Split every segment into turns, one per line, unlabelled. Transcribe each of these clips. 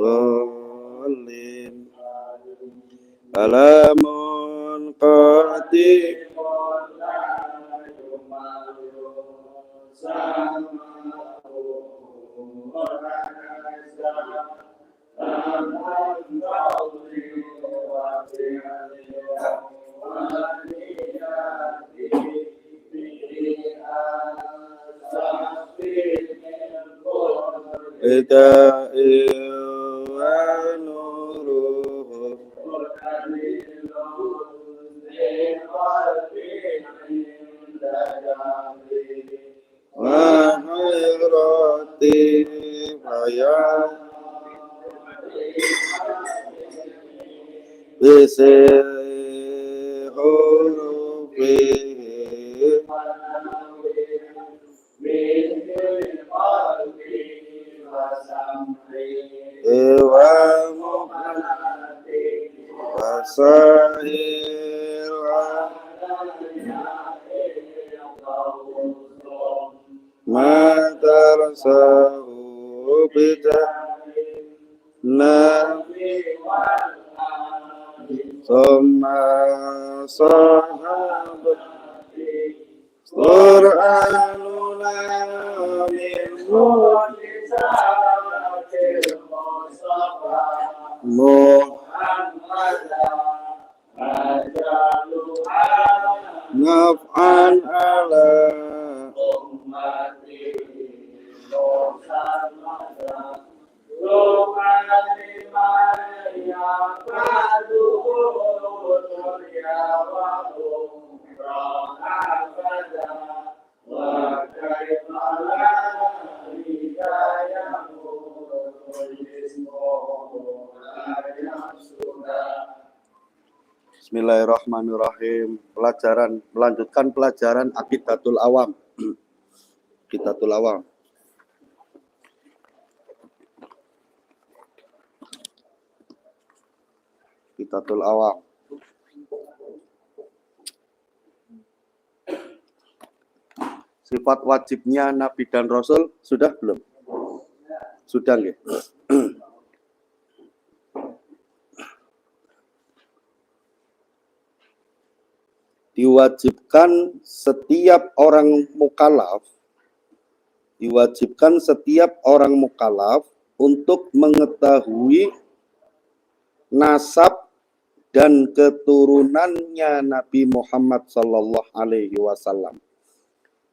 Dhalin. Alamun qati Ita iwanuruh wa khairati hayat bisi hurufi Ewa mu'minati wasahira matarsahu nabi Summa sahabati Qur'anuna min mu'jizatil Mustafa naf'an ala ummati Bismillahirrahmanirrahim. Melanjutkan pelajaran Aqidatul Awam. Aqidatul Awam. Aqidatul Awam. Sifat wajibnya Nabi dan Rasul sudah belum? Sudah nggih. Diwajibkan setiap orang mukallaf untuk mengetahui nasab dan keturunannya Nabi Muhammad sallallahu alaihi wasallam.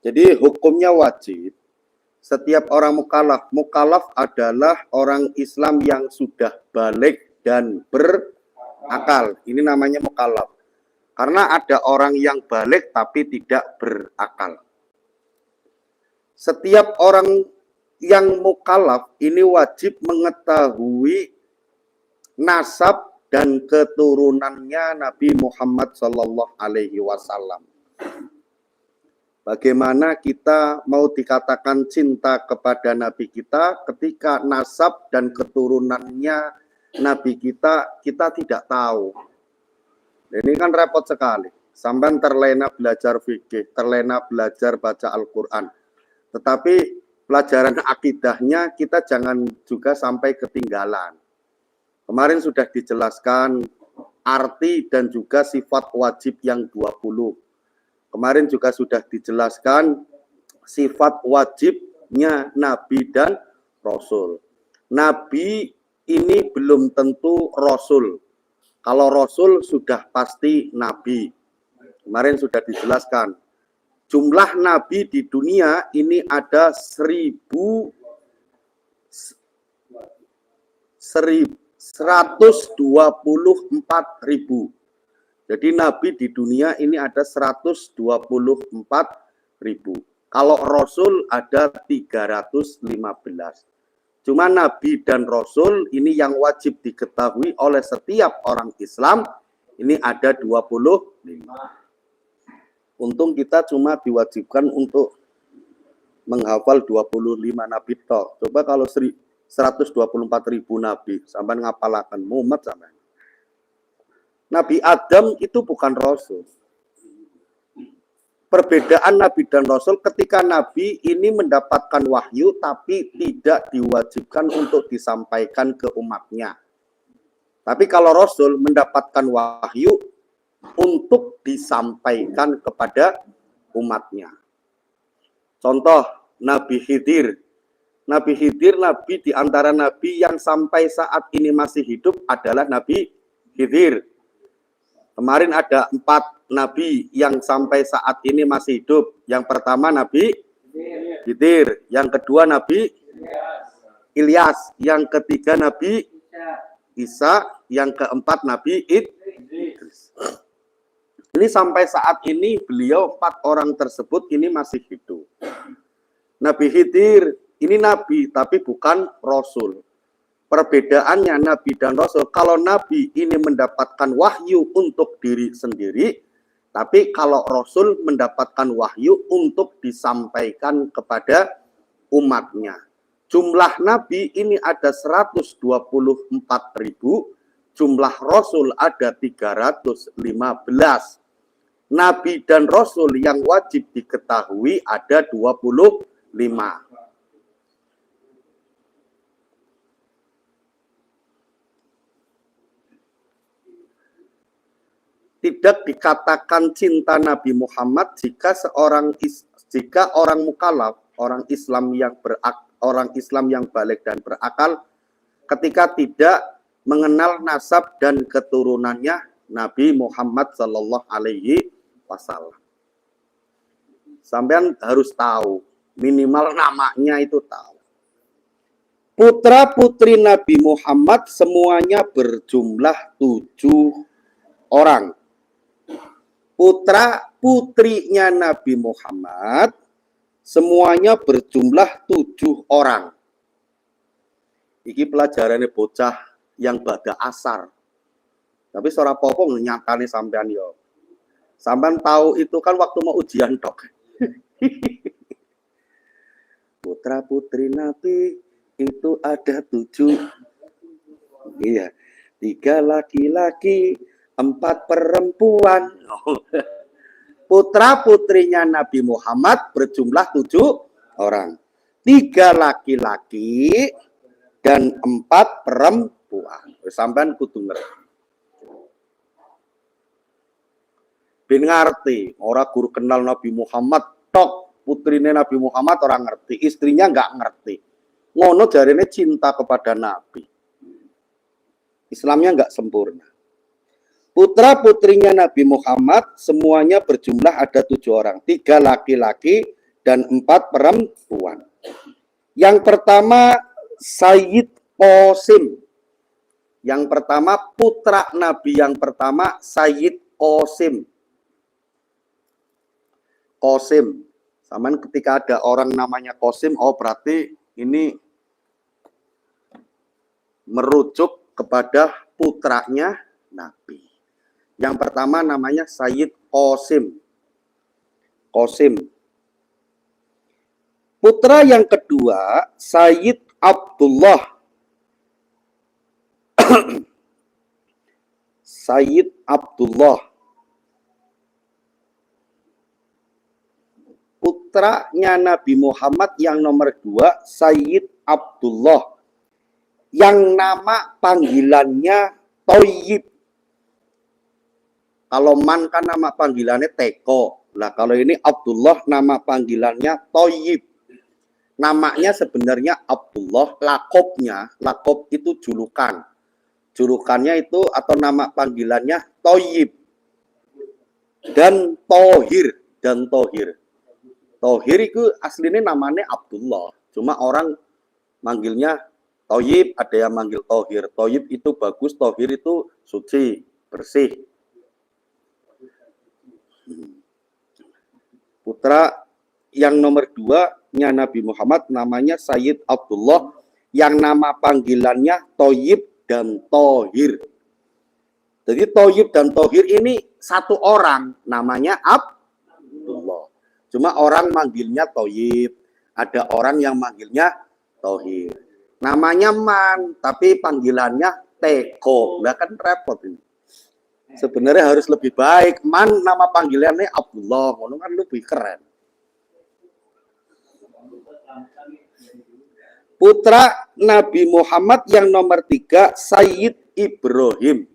Jadi hukumnya wajib. Setiap orang mukallaf adalah orang Islam yang sudah balik dan berakal. Ini namanya mukallaf. Karena ada orang yang balik tapi tidak berakal. Setiap orang yang mukallaf ini wajib mengetahui nasab dan keturunannya Nabi Muhammad sallallahu alaihi wasallam. Bagaimana kita mau dikatakan cinta kepada Nabi kita ketika nasab dan keturunannya Nabi kita tidak tahu. Ini kan repot sekali. Sampai terlena belajar fikih, terlena belajar baca Al-Quran. Tetapi pelajaran akidahnya kita jangan juga sampai ketinggalan. Kemarin sudah dijelaskan arti dan juga sifat wajib yang 20. Kemarin juga sudah dijelaskan sifat wajibnya Nabi dan Rasul. Nabi ini belum tentu Rasul. Kalau Rasul sudah pasti Nabi. Kemarin sudah dijelaskan. Jumlah Nabi di dunia ini ada 124.000. Jadi Nabi di dunia ini ada 124.000. Kalau Rasul ada 315. Cuma Nabi dan Rasul ini yang wajib diketahui oleh setiap orang Islam ini ada 25. Untung kita cuma diwajibkan untuk menghafal 25 Nabi toh. Coba kalau 124.000 Nabi sampai ngapalakan mumet sampai. Nabi Adam itu bukan Rasul. Perbedaan Nabi dan Rasul ketika Nabi ini mendapatkan wahyu tapi tidak diwajibkan untuk disampaikan ke umatnya. Tapi kalau Rasul mendapatkan wahyu untuk disampaikan kepada umatnya. Contoh Nabi Khidir. Nabi Khidir, Nabi di antara Nabi yang sampai saat ini masih hidup adalah Nabi Khidir. Kemarin ada 4 Nabi yang sampai saat ini masih hidup. Yang pertama Nabi Khidir, yang kedua Nabi Ilyas, yang ketiga Nabi Isa, yang keempat Nabi Idris. Ini sampai saat ini beliau 4 orang tersebut ini masih hidup. Nabi Khidir ini Nabi tapi bukan Rasul. Perbedaannya Nabi dan Rasul, kalau Nabi ini mendapatkan wahyu untuk diri sendiri, tapi kalau Rasul mendapatkan wahyu untuk disampaikan kepada umatnya. Jumlah Nabi ini ada 124.000, jumlah Rasul ada 315. Nabi dan Rasul yang wajib diketahui ada 25. Tidak dikatakan cinta Nabi Muhammad jika orang mukallaf, orang Islam yang balik dan berakal, ketika tidak mengenal nasab dan keturunannya Nabi Muhammad Sallallahu Alaihi Wasallam. Sampean harus tahu, minimal namanya itu tahu. Putra putri Nabi Muhammad semuanya berjumlah 7 orang. Putra putrinya Nabi Muhammad semuanya berjumlah 7 orang. Iki pelajarannya bocah yang bada asar. Tapi seorang popong nyatane sampean yo. Sampean tahu itu kan waktu mau ujian tok. Putra putri Nabi itu ada 7. Iya, 3 laki-laki, 4 perempuan. Putra putrinya Nabi Muhammad berjumlah 7 orang. 3 laki-laki dan 4 perempuan. Sampean kudu ngerti. Ben ngerti, orang guru kenal Nabi Muhammad tok, putrinya Nabi Muhammad orang ngerti, istrinya nggak ngerti. Ngono jarine cinta kepada Nabi. Islamnya nggak sempurna. Putra putrinya Nabi Muhammad semuanya berjumlah ada 7 orang. 3 laki-laki dan 4 perempuan. Yang pertama Sayyid Qasim. Yang pertama putra Nabi yang pertama Sayyid Qasim. Qasim. Saman ketika ada orang namanya Qasim, oh berarti ini merujuk kepada putranya Nabi. Yang pertama namanya Sayyid Qasim. Qasim. Putra yang kedua Sayyid Abdullah. Sayyid Abdullah. Putranya Nabi Muhammad yang nomor 2 Sayyid Abdullah. Yang nama panggilannya Thayyib. Kalau Man kan nama panggilannya Teko. Nah kalau ini Abdullah nama panggilannya Thayyib. Namanya sebenarnya Abdullah, lakob itu julukan. Julukannya itu atau nama panggilannya Thayyib. Dan Thohir. Thohir itu aslinya namanya Abdullah. Cuma orang manggilnya Thayyib, ada yang manggil Thohir. Thayyib itu bagus, Thohir itu suci, bersih. Putra yang nomor 2-nya Nabi Muhammad namanya Sayyid Abdullah, yang nama panggilannya Thayyib dan Thohir. Jadi Thayyib dan Thohir ini satu orang, namanya Abdullah. Cuma orang manggilnya Thayyib, ada orang yang manggilnya Thohir. Namanya Man, tapi panggilannya Teko. Nah kan repot ini. Sebenarnya harus lebih baik. Man nama panggilannya Abdullah, ngono kan lebih keren. Putra Nabi Muhammad yang nomor 3, Sayyid Ibrahim.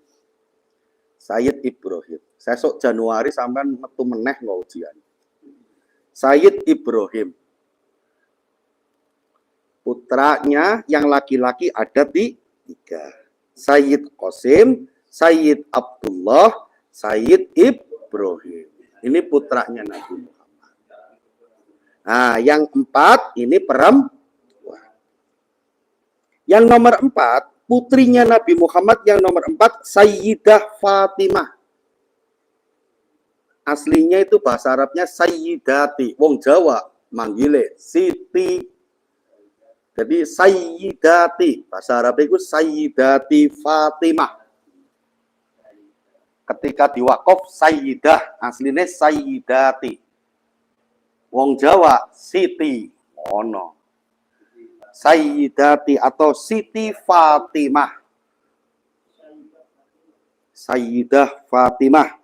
Sayyid Ibrahim. Sesok Januari sampai metu meneh nggak ujian. Sayyid Ibrahim. Putranya yang laki-laki ada 3. Sayyid Qasim, Sayyid Abdullah, Sayyid Ibrahim. Ini putranya Nabi Muhammad. Nah, yang 4 ini perempuan. Yang nomor 4, putrinya Nabi Muhammad yang nomor 4, Sayyidah Fatimah. Aslinya itu bahasa Arabnya Sayyidati. Wong Jawa manggile Siti. Jadi Sayyidati. Bahasa Arab itu Sayyidati Fatimah. Ketika diwakaf Sayyidah, aslinya Sayyidati. Wong Jawa Siti. Ono. Sayyidati atau Siti Fatimah. Sayyidah Fatimah.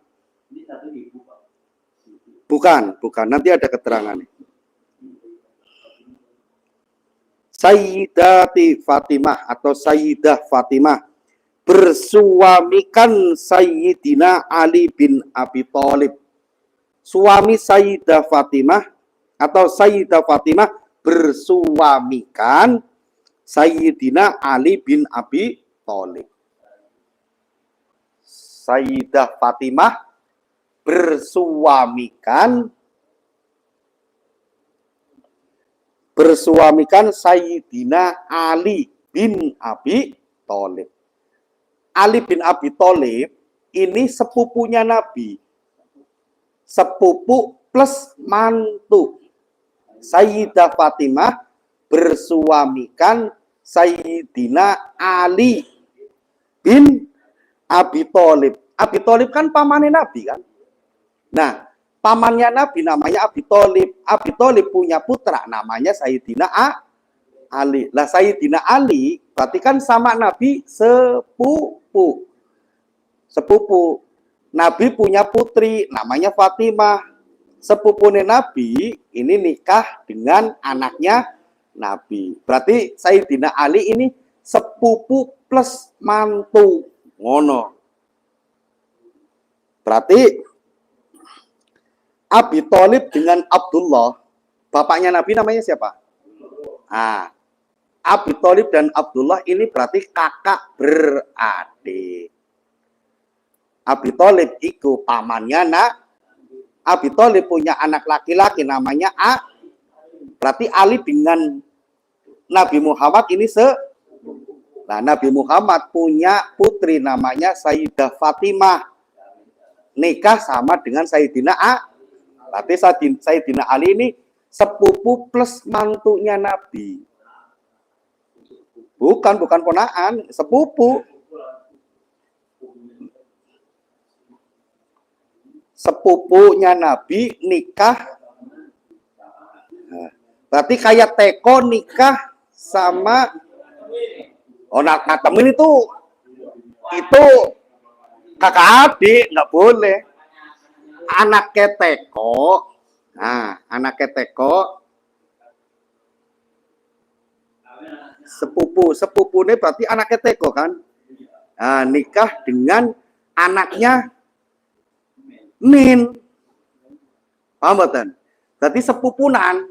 Bukan. Nanti ada keterangannya. Sayyidati Fatimah atau Sayyidah Fatimah bersuamikan Sayyidina Ali bin Abi Thalib. Suami Sayyidah Fatimah atau Sayyidah Fatimah bersuamikan Sayyidina Ali bin Abi Thalib. Sayyidah Fatimah bersuamikan Sayyidina Ali bin Abi Thalib. Ali bin Abi Thalib ini sepupunya Nabi. Sepupu plus mantu. Sayyidah Fatimah bersuamikan Sayyidina Ali bin Abi Thalib. Abi Thalib kan pamannya Nabi kan? Nah, pamannya Nabi namanya Abi Thalib. Abi Thalib punya putra namanya Sayyidina Ali. Lah Sayyidina Ali berarti kan sama Nabi sepupu. Nabi punya putri namanya Fatimah. Sepupunya Nabi ini nikah dengan anaknya Nabi. Berarti Sayyidina Ali ini sepupu plus mantu. Ngono. Berarti Abi Thalib dengan Abdullah, bapaknya Nabi namanya siapa? Ah, Abi Thalib dan Abdullah ini berarti kakak beradik. Abi Thalib itu pamannya Abi Thalib punya anak laki-laki namanya berarti Ali dengan Nabi Muhammad ini Nah, Nabi Muhammad punya putri namanya Sayyidah Fatimah. Nikah sama dengan Sayyidina Berarti Sayyidina Ali ini sepupu plus mantunya Nabi. Bukan ponaan, sepupu. Sepupunya Nabi nikah. Nah, berarti kayak Teko nikah sama temen itu kakak adik, nggak boleh. Anaknya Teko, anaknya Teko sepupunya berarti anaknya Teko kan? Nah, nikah dengan anaknya Min. Paham betul? Berarti sepupunan.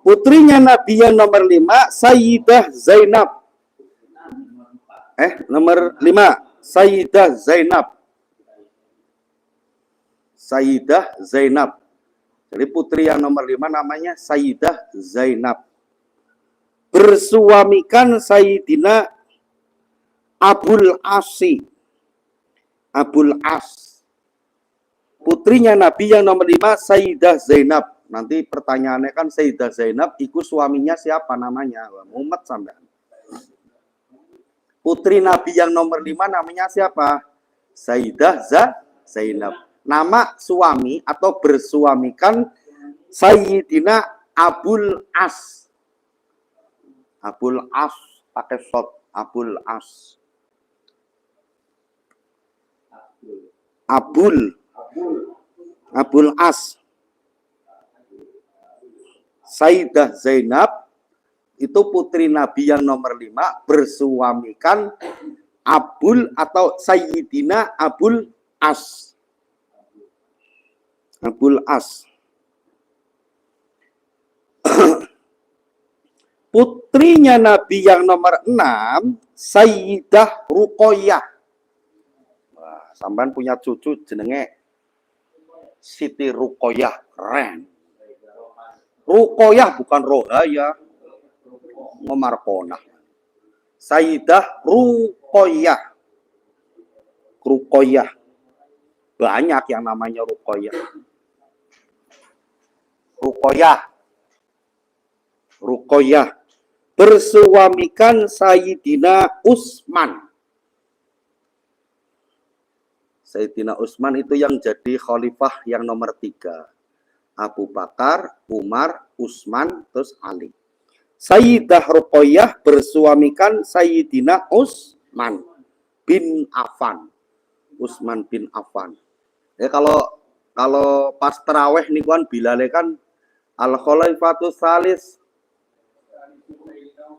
Putrinya Nabi yang nomor 5, Sayyidah Zainab. Nomor 5, Sayyidah Zainab. Sayyidah Zainab. Jadi putri yang nomor 5 namanya Sayyidah Zainab. Bersuamikan Sayyidina Abul Asi. Abul As. Putrinya Nabi yang nomor 5 Sayyidah Zainab. Nanti pertanyaannya kan Sayyidah Zainab ikut suaminya siapa namanya? Muhammad sampean. Putri Nabi yang nomor 5 namanya siapa? Sayyidah Zainab. nama suami atau bersuamikan Sayyidina Abul As. Abul As pakai shot, Abul As. Abul As. Sayyidah Zainab itu putri Nabi yang nomor 5 bersuamikan Abul atau Sayyidina Abul As. Abul As. Putrinya Nabi yang nomor 6 Sayyidah Ruqayyah. Wah, sampean punya cucu jenenge Siti Ruqayyah, keren. Ruqayyah bukan Rohaya, Ngomarkonah. Sayyidah Ruqayyah. Ruqayyah. Banyak yang namanya Ruqayyah. Ruqayyah bersuamikan Sayyidina Utsman. Sayyidina Utsman itu yang jadi khalifah yang nomor 3. Abu Bakar, Umar, Utsman, terus Ali. Sayyidah Ruqayyah bersuamikan Sayyidina Utsman bin Affan. Utsman bin Affan. Ya kalau pas tarawih nih kan bilale kan Al-Khalifatus Salis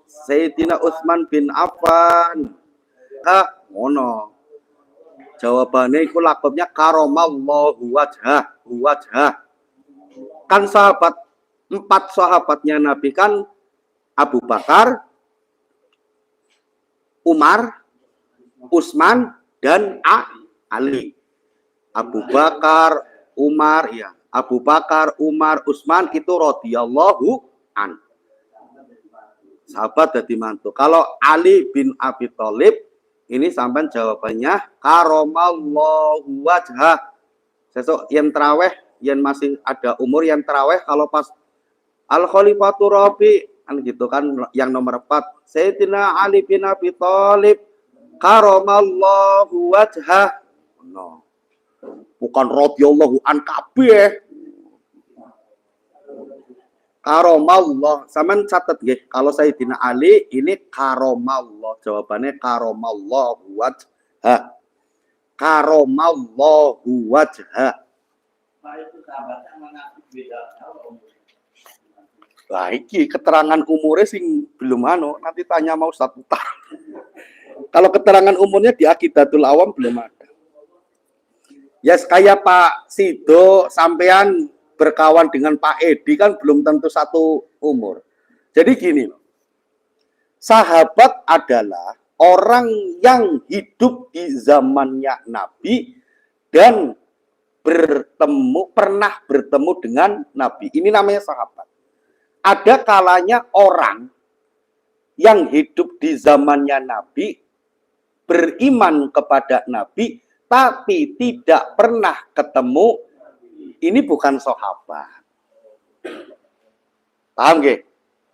Sayyidina Utsman bin Affan. Ngono. Jawabannya itu lakopnya karomallahu wajhah. Kan 4 sahabatnya Nabi kan Abu Bakar, Umar, Utsman, dan Ali. Abu Bakar, Umar, ya. Abu Bakar, Umar, Utsman itu radhiyallahu an. Sahabat dadi mantu. Kalau Ali bin Abi Thalib ini sampai jawabannya karomallahu wajhah. Sesuk yen traweh, yen masih ada umur yang traweh kalau pas Al-Khalifatu Rabi kan gitu kan yang nomor 4 Sayyidina Ali bin Abi Thalib karomallahu wajhah. No. Bukan radhiyallahu an kabeh. Karomallah, sampean catat nggih, kalau Sayyidina Ali ini karomallah, jawabannya karomallahu wajhah. Karomallahu wajhah. Nah, iki keterangan umurnya sing belum nanti tanya mau Ustaz Putar. Kalau keterangan umurnya di Aqidatul Awam belum ada. Ya kayak Pak Sido sampean berkawan dengan Pak Edi kan belum tentu satu umur. Jadi gini loh. Sahabat adalah orang yang hidup di zamannya Nabi dan pernah bertemu dengan Nabi. Ini namanya sahabat. Ada kalanya orang yang hidup di zamannya Nabi, beriman kepada Nabi, tapi tidak pernah ketemu. Ini bukan sahabat. Paham gak?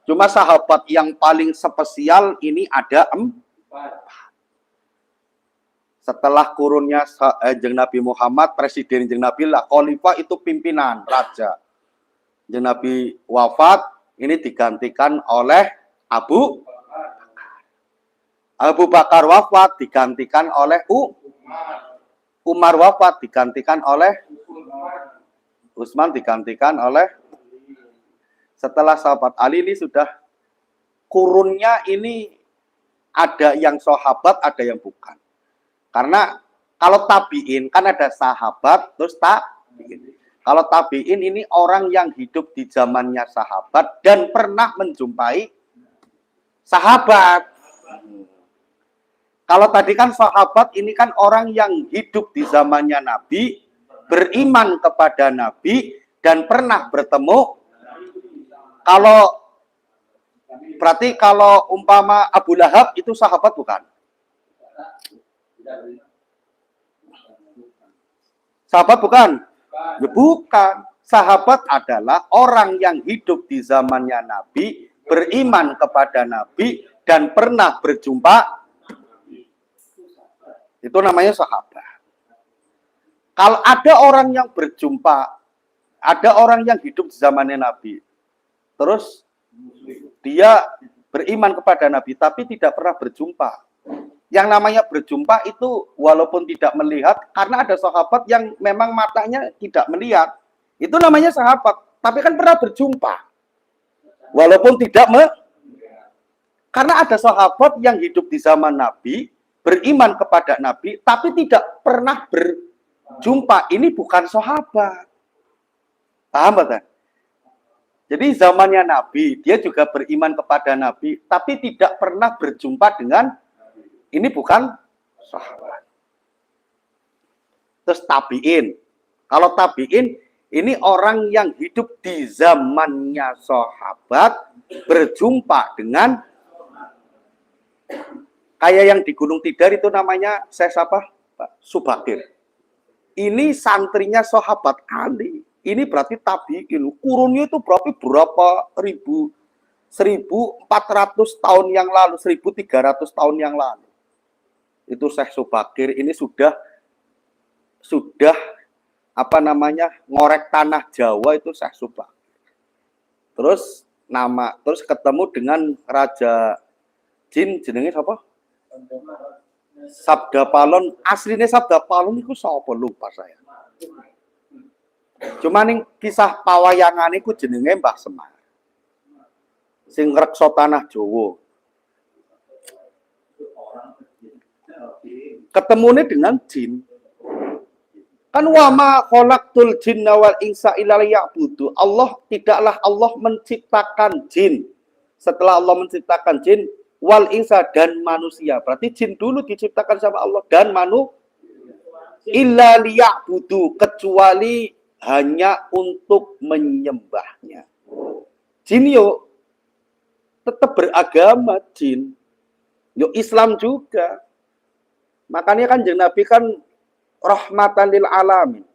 Cuma sahabat yang paling spesial ini ada 4. Setelah kurunnya Kanjeng Nabi Muhammad, presiden Kanjeng Nabi lah, khalifah itu pimpinan raja. Kanjeng Nabi wafat, ini digantikan oleh Abu Bakar wafat, digantikan oleh Umar wafat, digantikan oleh Utsman, digantikan oleh. Setelah sahabat Ali ini sudah kurunnya ini ada yang sahabat, ada yang bukan. Karena kalau tabiin kan ada sahabat terus tabiin. Kalau tabiin ini orang yang hidup di zamannya sahabat dan pernah menjumpai sahabat. Kalau tadi kan sahabat ini kan orang yang hidup di zamannya Nabi, beriman kepada Nabi dan pernah bertemu. Berarti kalau umpama Abu Lahab itu sahabat bukan? Sahabat bukan? Ya, bukan. Sahabat adalah orang yang hidup di zamannya Nabi, beriman kepada Nabi dan pernah berjumpa. Itu namanya sahabat. Kalau ada orang yang berjumpa, ada orang yang hidup di zamannya Nabi, terus dia beriman kepada Nabi, tapi tidak pernah berjumpa. Yang namanya berjumpa itu walaupun tidak melihat, karena ada sahabat yang memang matanya tidak melihat. Itu namanya sahabat, tapi kan pernah berjumpa. Walaupun tidak karena ada sahabat yang hidup di zaman Nabi, beriman kepada Nabi, tapi tidak pernah berjumpa. Ini bukan sahabat. Paham kan? Jadi zamannya Nabi, dia juga beriman kepada Nabi, tapi tidak pernah berjumpa dengan, ini bukan sahabat. Terus tabi'in. Kalau tabi'in, ini orang yang hidup di zamannya sahabat, berjumpa dengan, kayak yang di Gunung Tidar itu namanya, saya siapa? Subakir. Ini santrinya sahabat Ali. Ini berarti tabi'in. Kurunnya itu berapa ribu? 1400 tahun yang lalu, 1300 tahun yang lalu. Itu Syekh Subakir ini sudah apa namanya? Ngorek tanah Jawa itu Syekh Subakir. Terus ketemu dengan Raja Jin, jenenge siapa? Sabda Palon. Aslinya Sabda Palon itu siapa, lupa saya. Cuma nih kisah pawayangan itu jenenge Mbah Semar. Sing ngreksa tanah Jawa. Ketemunya dengan jin. Kan wa ma khalaqtul jinna wal insa illa liya'budu. Tidaklah Allah menciptakan jin. Setelah Allah menciptakan jin wal insa dan manusia. Berarti jin dulu diciptakan sama Allah dan manusia. Illa liya'budu, kecuali hanya untuk menyembahnya. Jin yo tetap beragama, jin. Yo Islam juga. Makanya kan Nabi kan rahmatan lil alamin.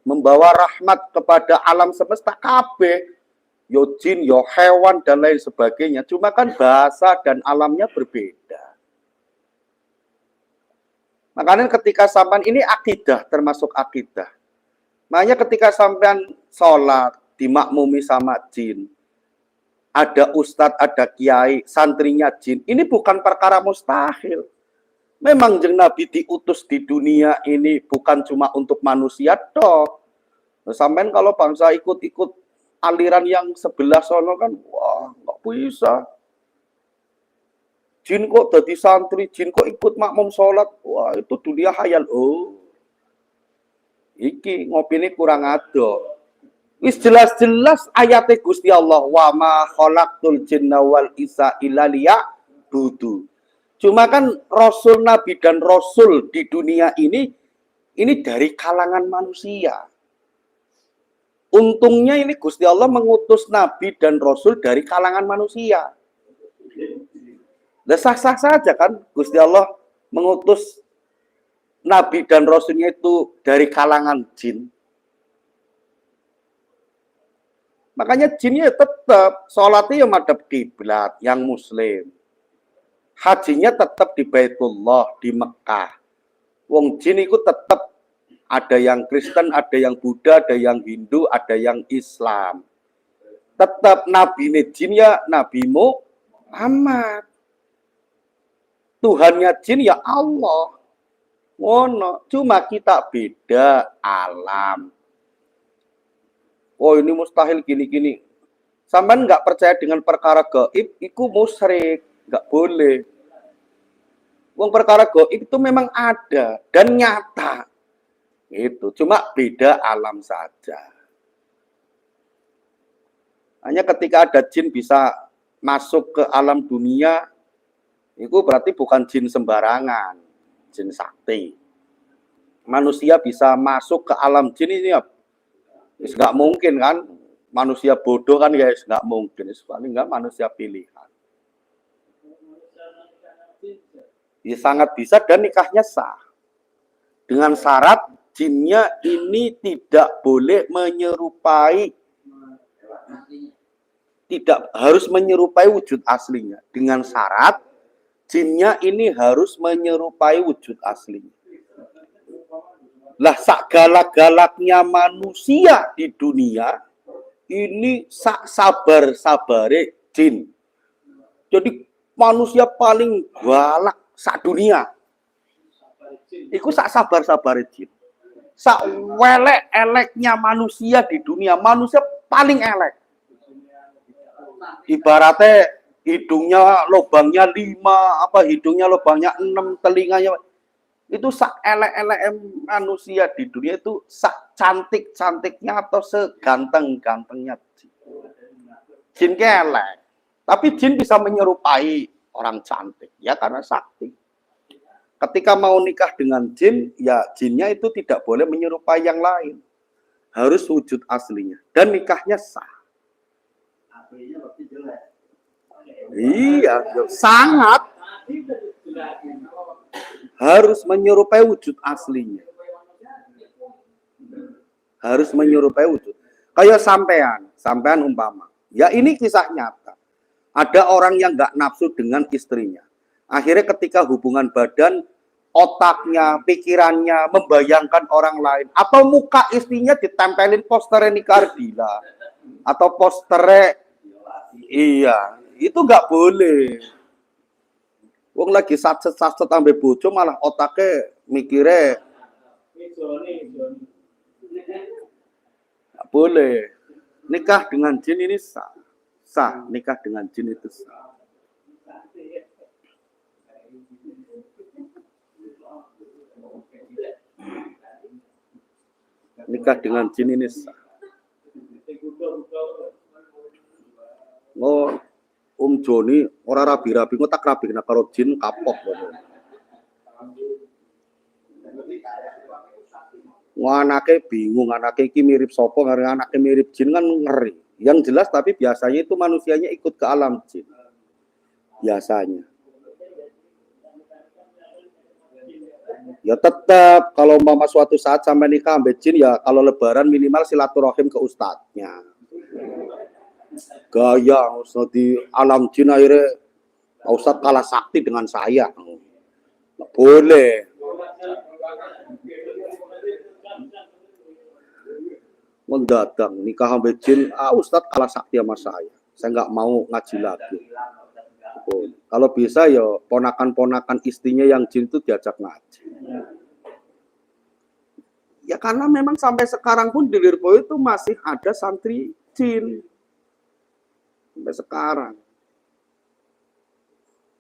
Membawa rahmat kepada alam semesta kabeh. Yo jin, yo hewan dan lain sebagainya. Cuma kan bahasa dan alamnya berbeda. Makanya ketika sampean ini akidah, termasuk akidah. Makanya ketika sampean sholat, dimakmumi sama jin, ada ustadz, ada kiai, santrinya jin, ini bukan perkara mustahil. Memang jeung Nabi diutus di dunia ini bukan cuma untuk manusia toh. Sampean kalau bangsa ikut-ikut aliran yang sebelah sono kan, wah nggak bisa. Jin kok jadi santri, jin kok ikut makmum sholat, wah itu dunia khayal. Oh, iki ngopine kurang ado. Wis jelas-jelas ayatnya Gusti Allah, wa ma khalaqtul jinna wal insa illa liya'budu. Cuma kan Rasul Nabi dan Rasul di dunia ini dari kalangan manusia. Untungnya ini Gusti Allah mengutus Nabi dan Rasul dari kalangan manusia. Sah-sah saja kan Gusti Allah mengutus Nabi dan Rasulnya itu dari kalangan jin. Makanya jinnya tetap sholatnya yang madhab kiblat, yang muslim. Hajinya tetap di Baitullah, di Mekah. Wong jin itu tetap ada yang Kristen, ada yang Buddha, ada yang Hindu, ada yang Islam. Tetap Nabi jin ya Nabi Muhammad. Tuhannya jin ya Allah. Ngono, cuma kita beda alam. Oh ini mustahil gini-gini. Sampean nggak percaya dengan perkara gaib, itu musyrik, nggak boleh. Wong perkara gaib itu memang ada dan nyata. Itu cuma beda alam saja. Hanya ketika ada jin bisa masuk ke alam dunia, itu berarti bukan jin sembarangan, jin sakti. Manusia bisa masuk ke alam jin ini ya, nggak mungkin kan? Manusia bodoh kan guys, nggak mungkin. Paling nggak manusia pilihan. Ya sangat bisa dan nikahnya sah. Dengan syarat jinnya ini tidak boleh menyerupai, tidak harus menyerupai wujud aslinya. Dengan syarat jinnya ini harus menyerupai wujud aslinya. Lah sak galak-galaknya manusia di dunia ini sak sabar-sabare jin. Jadi manusia paling galak sak dunia. Iku sak sabar-sabare jin. Sak welek-eleknya manusia di dunia, manusia paling elek. Ibaratnya hidungnya lubangnya 5, hidungnya lubangnya 6, telinganya itu sak elek-elek manusia di dunia itu sak cantik-cantiknya atau seganteng-gantengnya jin. Jin elek. Tapi jin bisa menyerupai orang cantik ya karena sakti. Ketika mau nikah dengan jin, ya jinnya itu tidak boleh menyerupai yang lain. Harus wujud aslinya dan nikahnya sah. Iya, sangat harus menyerupai wujud aslinya. Harus menyerupai wujud. Kayak sampean umpama. Ya ini kisah nyata. Ada orang yang nggak nafsu dengan istrinya. Akhirnya ketika hubungan badan, otaknya, pikirannya membayangkan orang lain. Atau muka istrinya ditempelin posternya Nikah Ardila. Atau posternya, iya, itu nggak boleh. Wong lagi satset-satset sampai bojo malah otaknya mikirnya nggak boleh. Nikah dengan jin ini sah. Sah, nikah dengan jin itu sah. Nikah dengan jin ini sah. Oh, Joni ora rabi-rabi kok tak rabi kena karo jin kapok ngono. Anake bingung, anake iki mirip sapa, anake mirip jin kan ngeri. Yang jelas tapi biasanya itu manusianya ikut ke alam jin. Biasanya. Ya tetap kalau mama suatu saat sampai nikah ambil jin ya kalau lebaran minimal silaturahim ke ustadznya. Gaya di alam jin akhirnya Ustadz kalah sakti dengan saya. Nggak boleh. Mendadak nikah ambil jin, Ustadz kalah sakti sama saya. Saya nggak mau ngaji lagi. Kalau bisa ya ponakan-ponakan istrinya yang jin itu diajak ngaji. Ya karena memang sampai sekarang pun di Lirboyo itu masih ada santri jin. Sampai sekarang.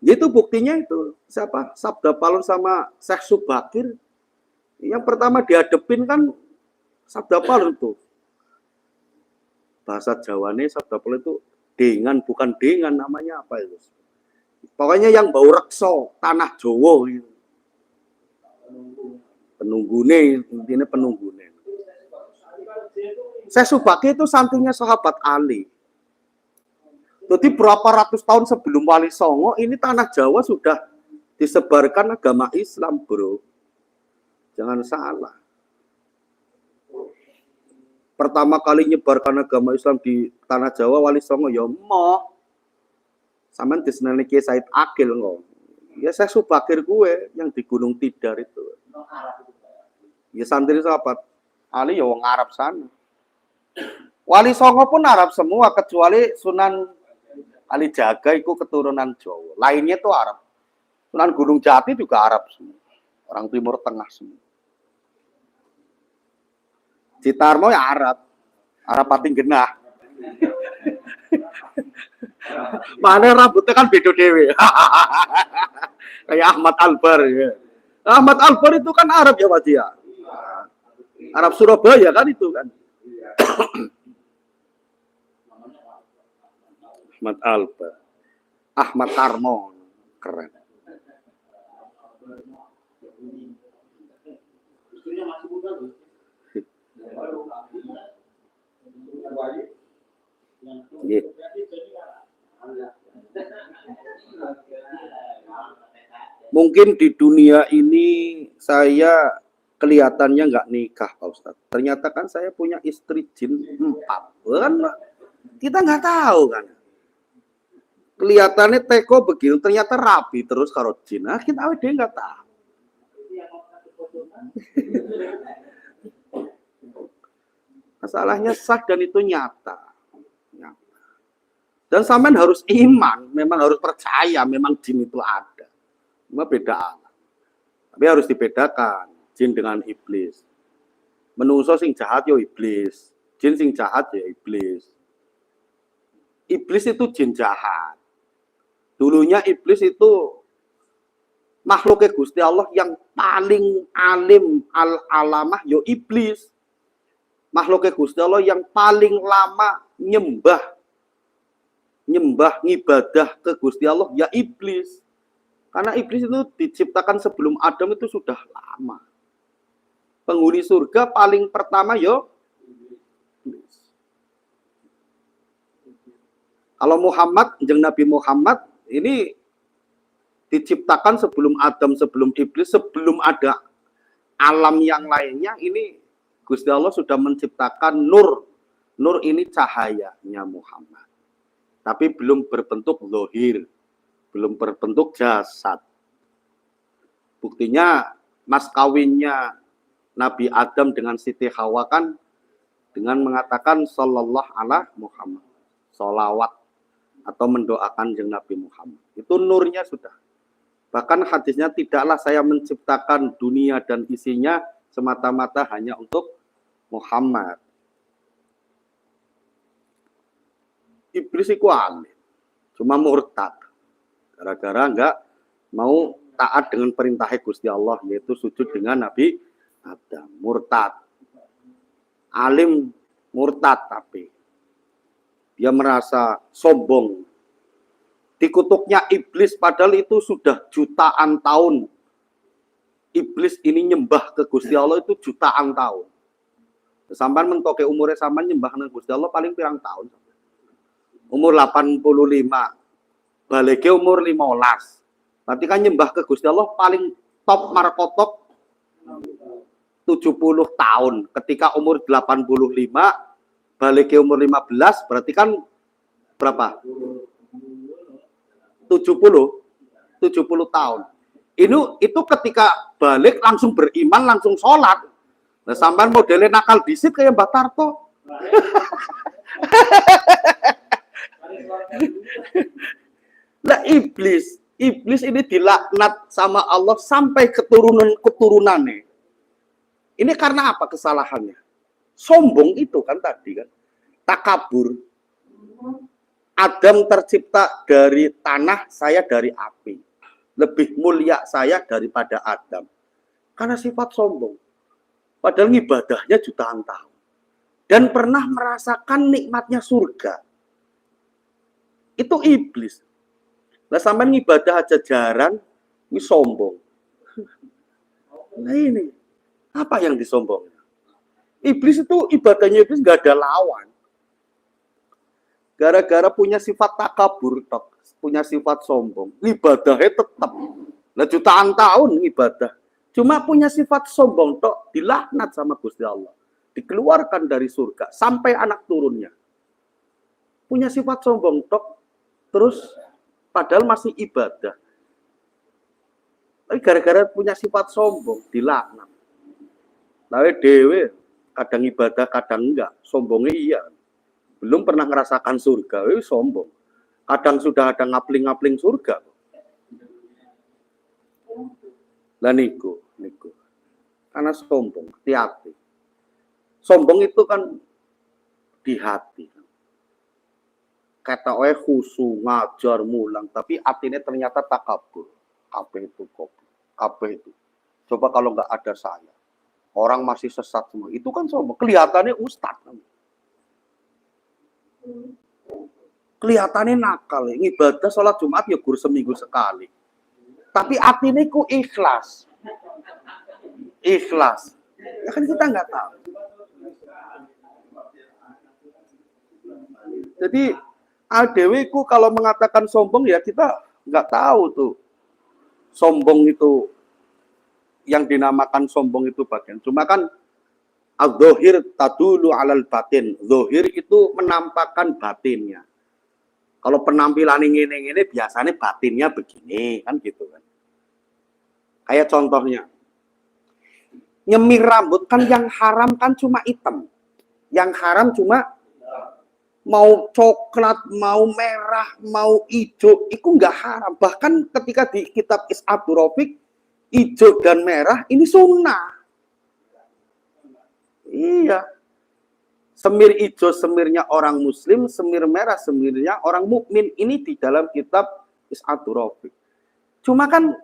Itu buktinya itu siapa? Sabda Palon sama Syekh Subakir. Yang pertama dihadepin kan Sabda Palon tuh. Bahasa Jawanya Sabda Palon itu dengan bukan dengan namanya apa itu? Pokoknya yang bau rekso, tanah Jowo gitu. Penunggune, intinya penunggune. Syekh Subakir itu santrinya sahabat Ali. Jadi berapa ratus tahun sebelum Wali Songo ini tanah Jawa sudah disebarkan agama Islam, bro. Jangan salah. Pertama kali nyebarkan agama Islam di tanah Jawa Wali Songo ya moh. Sampeyan diseneni Kiai Said Akil kok. Ya saya Subakir gue yang di Gunung Tidar itu. Ya santri sahabat Ali ya wong Arab sana. Wali Songo pun Arab semua kecuali Sunan Ali Jaga itu keturunan Jawa. Lainnya itu Arab. Sunan Gunung Jati juga Arab semua. Orang Timur Tengah semua. Citarmo ya Arab. Arab pating genah. Mana rambutnya kan beda dewe. Kayak Ahmad Albar ya. Ahmad Albar itu kan Arab ya Pak ya. Arab Surabaya kan itu kan. Ahmad Albar. Ahmad Tarmo. Keren. Yeah. Mungkin di dunia ini saya kelihatannya nggak nikah Pak Ustadz. Ternyata kan saya punya istri jin 4. Kan kita nggak tahu kan. Kelihatannya teko begitu, ternyata rapi terus karo jin. Nah, kita dia nggak tahu. Masalahnya sah dan itu nyata. Dan sampean harus iman, memang harus percaya, memang jin itu ada. Cuma beda alam. Tapi harus dibedakan jin dengan iblis. Menungso sing jahat yo iblis, jin sing jahat ya iblis. Iblis itu jin jahat. Dulunya iblis itu makhluknya Gusti Allah yang paling alim al-alamah yo iblis. Makhluknya Gusti Allah yang paling lama nyembah ngibadah ke Gusti Allah ya iblis. Karena iblis itu diciptakan sebelum Adam itu sudah lama. Penghuni surga paling pertama yo iblis. Kalau Muhammad, jeung Nabi Muhammad ini diciptakan sebelum Adam, sebelum iblis, sebelum ada alam yang lainnya, ini Gusti Allah sudah menciptakan nur. Nur ini cahayanya Muhammad. Tapi belum berbentuk zahir, belum berbentuk jasad. Buktinya mas kawinnya Nabi Adam dengan Siti Hawa kan dengan mengatakan sallallahu alaihi Muhammad, sholawat atau mendoakan jeung Nabi Muhammad. Itu nurnya sudah. Bahkan hadisnya tidaklah saya menciptakan dunia dan isinya semata-mata hanya untuk Muhammad. Iblis itu alim, cuma murtad. Gara-gara enggak mau taat dengan perintah Gusti Allah, yaitu sujud dengan Nabi Adam. Murtad. Alim murtad, tapi dia merasa sombong. Dikutuknya iblis, padahal itu sudah jutaan tahun. Iblis ini nyembah ke Gusti Allah itu jutaan tahun. Sampai mentoke umurnya sampai nyembah ke Gusti Allah paling pirang tahun. Umur 85, baliknya umur 15. Berarti kan nyembah ke Gusti Allah paling top markotop 70 tahun. Ketika umur 85, baliknya umur 15, berarti kan berapa? 70 tahun. Itu ketika balik langsung beriman, langsung sholat. Nah, sampai modelnya nakal disit kayak Mbak Tarto. Nah, iblis ini dilaknat sama Allah sampai keturunannya. Ini karena apa kesalahannya? Sombong itu kan tadi kan. Takabur. Adam tercipta dari tanah, saya dari api. Lebih mulia saya daripada Adam. Karena sifat sombong. Padahal ibadahnya jutaan tahun. Dan pernah merasakan nikmatnya surga. Itu iblis. Lah sampai ngibadah aja jarang, ini sombong. Nah ini, apa yang disombong? Iblis itu ibadahnya iblis nggak ada lawan. Gara-gara punya sifat takabur, punya sifat sombong, ibadahnya tetap. Nah jutaan tahun ibadah, cuma punya sifat sombong, dilaknat sama Gusti Allah, dikeluarkan dari surga sampai anak turunnya. Punya sifat sombong, terus padahal masih ibadah. Tapi gara-gara punya sifat sombong, dilaknat. Lawe dewe, kadang ibadah, kadang enggak. Sombongnya iya. Belum pernah ngerasakan surga, sombong. Kadang sudah ada ngapling-ngapling surga. Lah niku. Karena sombong, hati-hati. Sombong itu kan di hati. Kata khusu ngajar mulang, tapi artinya ternyata takabur. Kabeh itu goblok. Kabeh itu. Coba kalau nggak ada saya, orang masih sesat semua. Itu kan sombong. Kelihatannya ustadz. Kelihatannya nakal. Ibadah sholat Jumat ya gur seminggu sekali. Tapi artinya ku ikhlas. Ikhlas. Ya kan kita nggak tahu. Jadi Dewiku kalau mengatakan sombong ya kita nggak tahu tuh. Sombong itu yang dinamakan sombong itu bagian. Cuma kan az-zahir tadulu 'alal batin. Zahir itu menampakkan batinnya. Kalau penampilan ini biasanya batinnya begini kan gitu kan. Kayak contohnya nyemir rambut kan yang haram kan cuma hitam. Yang haram cuma mau coklat, mau merah, mau hijau, itu nggak haram. Bahkan ketika di kitab Is'adur Rafiq, hijau dan merah ini sunnah. Iya. Semir hijau semirnya orang muslim, semir merah semirnya orang mukmin. Ini di dalam kitab Is'adur Rafiq. Cuma kan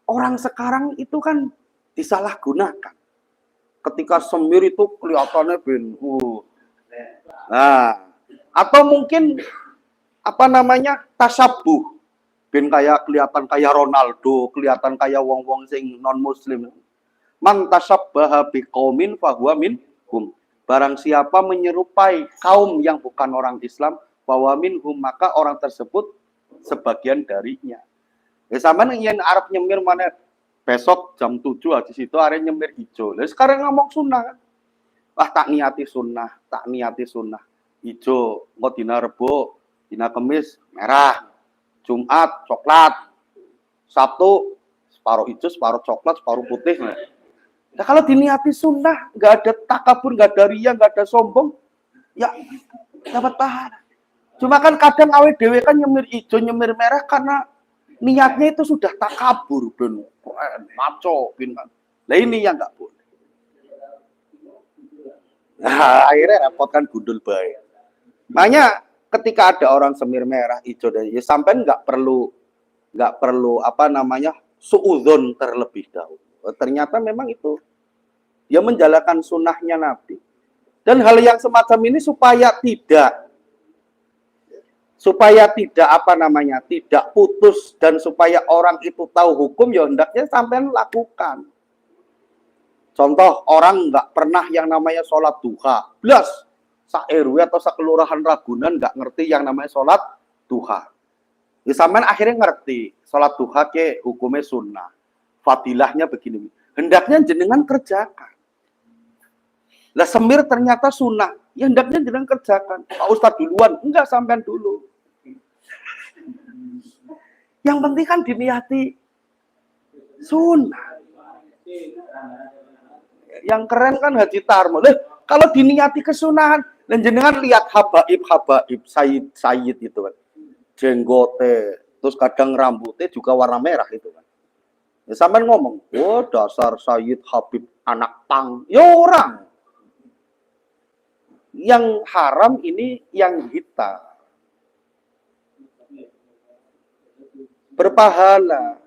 orang sekarang itu kan disalahgunakan. Ketika semir itu kelihatannya nah, atau mungkin apa namanya tasabuh, kayak kelihatan kayak Ronaldo, kelihatan kayak wong-wong sing non muslim. Man tasabbaha biqaumin fahuwa minhum. Barang siapa menyerupai kaum yang bukan orang Islam, fahuwa minhum, maka orang tersebut sebagian darinya. Ya sampean yen arep nyemir mana besok jam 7 di situ arep nyemir hijau. Lah sekarang ngomong sunnah kan. Wah tak niati sunnah. Hijau, engko dina Rebo, dina Kamis merah, Jumat coklat, Sabtu separuh hijau, separuh coklat, separuh putih. Nah kalau diniati sunnah, nggak ada takabur, nggak ada riya, nggak ada sombong, ya dapat pahala. Cuma kan kadang awet dewe kan nyemir hijau, nyemir merah karena niatnya itu sudah takabur, ben maco, ben. Nah ini yang nggak boleh. Nah, akhirnya repot kan gundul baik. Makanya ketika ada orang semir merah, hijau dan ya sampai nggak perlu apa namanya suudzon terlebih dahulu. Ternyata memang itu dia menjalankan sunnahnya Nabi. Dan hal yang semacam ini supaya tidak apa namanya tidak putus dan supaya orang itu tahu hukum ya hendaknya sampai lakukan. Contoh orang nggak pernah yang namanya sholat duha, belas sa-RW atau sa-kelurahan Ragunan nggak ngerti yang namanya sholat duha. Ya sampean akhirnya ngerti sholat duha ke hukumnya sunnah, fadilahnya begini. Hendaknya jenengan kerjakan. Lah semir ternyata sunnah, ya hendaknya jenengan kerjakan. Pak Ustadz duluan, enggak sampean dulu. Yang penting kan diniati sunnah. Yang keren kan Haji Tarmo. Kalau diniati kesunahan, dan jenengan lihat habaib Sayyid itu kan. Jenggote, terus kadang rambutnya juga warna merah itu kan. Ya sampean ngomong, oh dasar Sayyid Habib anak pang. Ya orang. Yang haram ini yang kita. Berpahala.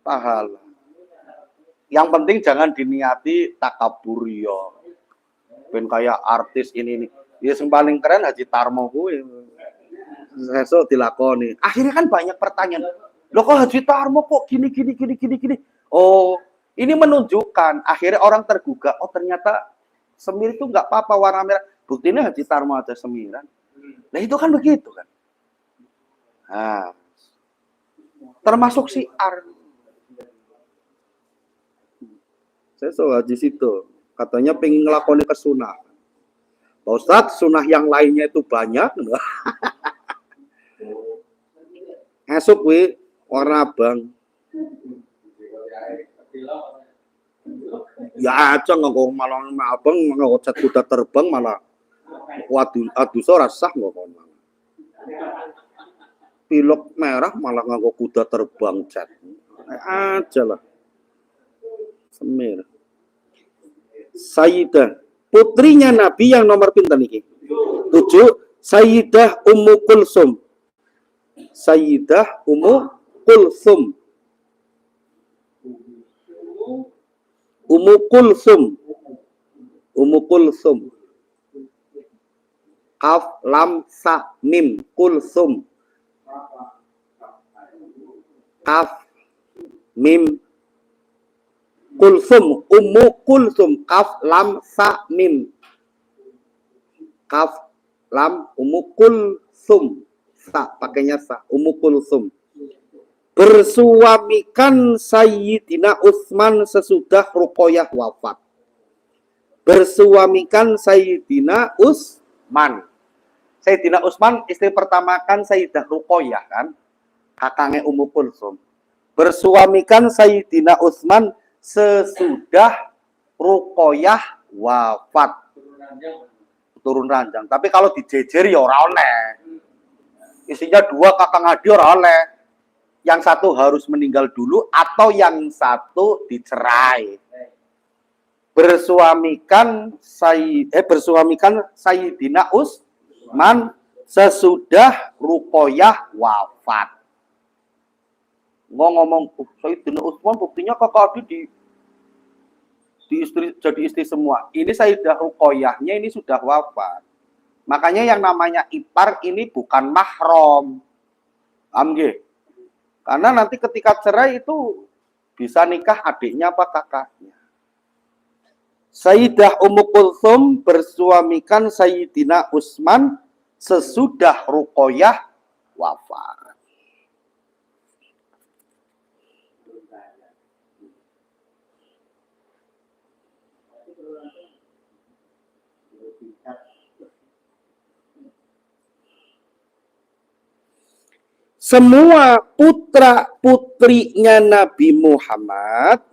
Pahala. Yang penting jangan diniati takabur ya. Ben kayak artis ini. Ya yang paling keren Haji Tarmo kuwi. Sesuk dilakoni. Akhirnya kan banyak pertanyaan. Loh kok Haji Tarmo kok gini. Oh, ini menunjukkan akhirnya orang tergugah. Oh ternyata semir itu nggak apa-apa warna merah. Buktinya Haji Tarmo ada semiran. Nah itu kan begitu kan. Nah, termasuk siar. Saya soal di situ. Katanya pengen ngelakoni kesunah. Pak Ustadz, sunah yang lainnya itu banyak. Esok wi warna abang. Ya aja nggak malah abang nggak cat kuda terbang malah adu sora sah nggak malah. Pilok merah malah nggak kuda terbang cat. Aja lah. Semir. Sayyidah putrinya Nabi yang nomor pinten iki? 7 Sayyidah Ummu Kulsum. Sayyidah Ummu Kulsum. Ummu Kulsum. Ummu Kulsum. Kaf lam sa mim Kulsum. Kaf mim Kulsum, Ummu Kulsum, kaf lam sa mim. Kaf lam Ummu Kulsum. Sa pakainya sa, Ummu Kulsum. Bersuamikan Sayyidina Utsman sesudah Ruqayyah wafat. Bersuamikan Sayyidina Utsman. Sayyidina Utsman istri pertama kan Sayyidah Ruqayyah kan, kakangnya Ummu Kulsum. Bersuamikan Sayyidina Utsman sesudah Ruqayyah wafat. turun ranjang. Tapi kalau dijejer ya ora oleh. Isinya 2 kakang adi ora oleh. Yang satu harus meninggal dulu atau yang satu dicerai. Bersuamikan Sayyidina Utsman sesudah Ruqayyah wafat. Ngomong Sayyidina Utsman buktinya kakak adi jadi istri semua. Ini Sayyidah Ruqayyahnya ini sudah wafat. Makanya yang namanya ipar ini bukan mahram. Paham nggih? Karena nanti ketika cerai itu bisa nikah adiknya apa kakaknya. Sayyidah Ummu Kulthum bersuamikan Sayyidina Utsman sesudah Ruqayyah wafat. Semua putra-putrinya Nabi Muhammad,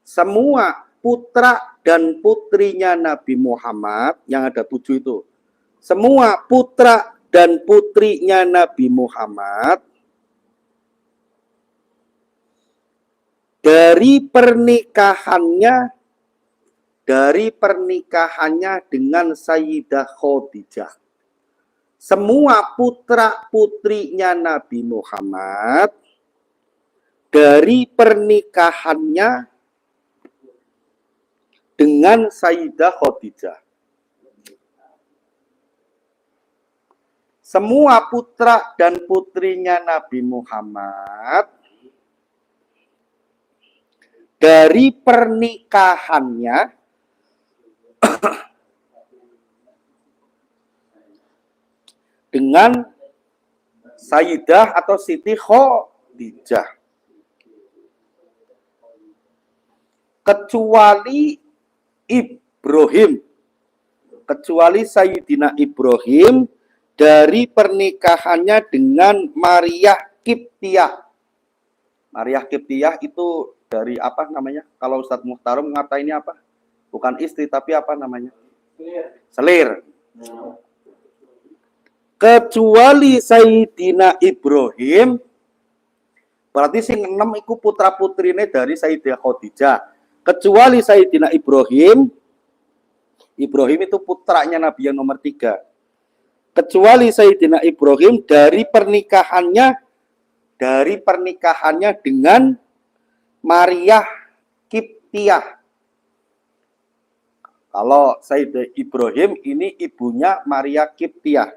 semua putra dan putrinya Nabi Muhammad, yang ada 7 itu, semua putra dan putrinya Nabi Muhammad, dari pernikahannya dengan Sayyidah Khadijah. Semua putra-putrinya Nabi Muhammad dari pernikahannya dengan Sayyidah Khadijah. Semua putra dan putrinya Nabi Muhammad dari pernikahannya dengan Sayyidah atau Siti Khadijah. Kecuali Ibrahim. Kecuali Sayyidina Ibrahim dari pernikahannya dengan Maryah Qibtiyah. Maryah Qibtiyah itu dari apa namanya? Kalau Ustadz Muhtarom ngatain apa? Bukan istri tapi apa namanya? Selir. Kecuali Sayyidina Ibrahim, berarti sing 6 iku putra-putrine dari Sayyidah Khadijah. Kecuali Sayyidina Ibrahim, Ibrahim itu putranya Nabi yang nomor 3. Kecuali Sayyidina Ibrahim dari pernikahannya dengan Maryah Qibtiyah. Kalau Sayyidina Ibrahim ini ibunya Maryah Qibtiyah.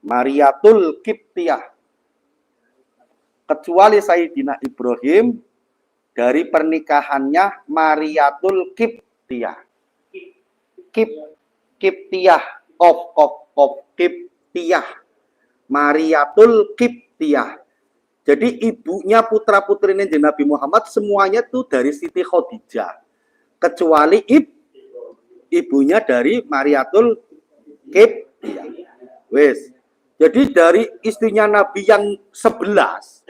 Maryatul Qibtiyah. Kecuali Sayyidina Ibrahim dari pernikahannya Maryatul Qibtiyah. Qibtiyah, Qibtiyah. Maryatul Qibtiyah. Jadi ibunya putra-putrinya Nabi Muhammad semuanya tuh dari Siti Khadijah. Kecuali ibunya dari Maryatul Qibtiyah. Wes. Jadi dari istrinya Nabi yang 11,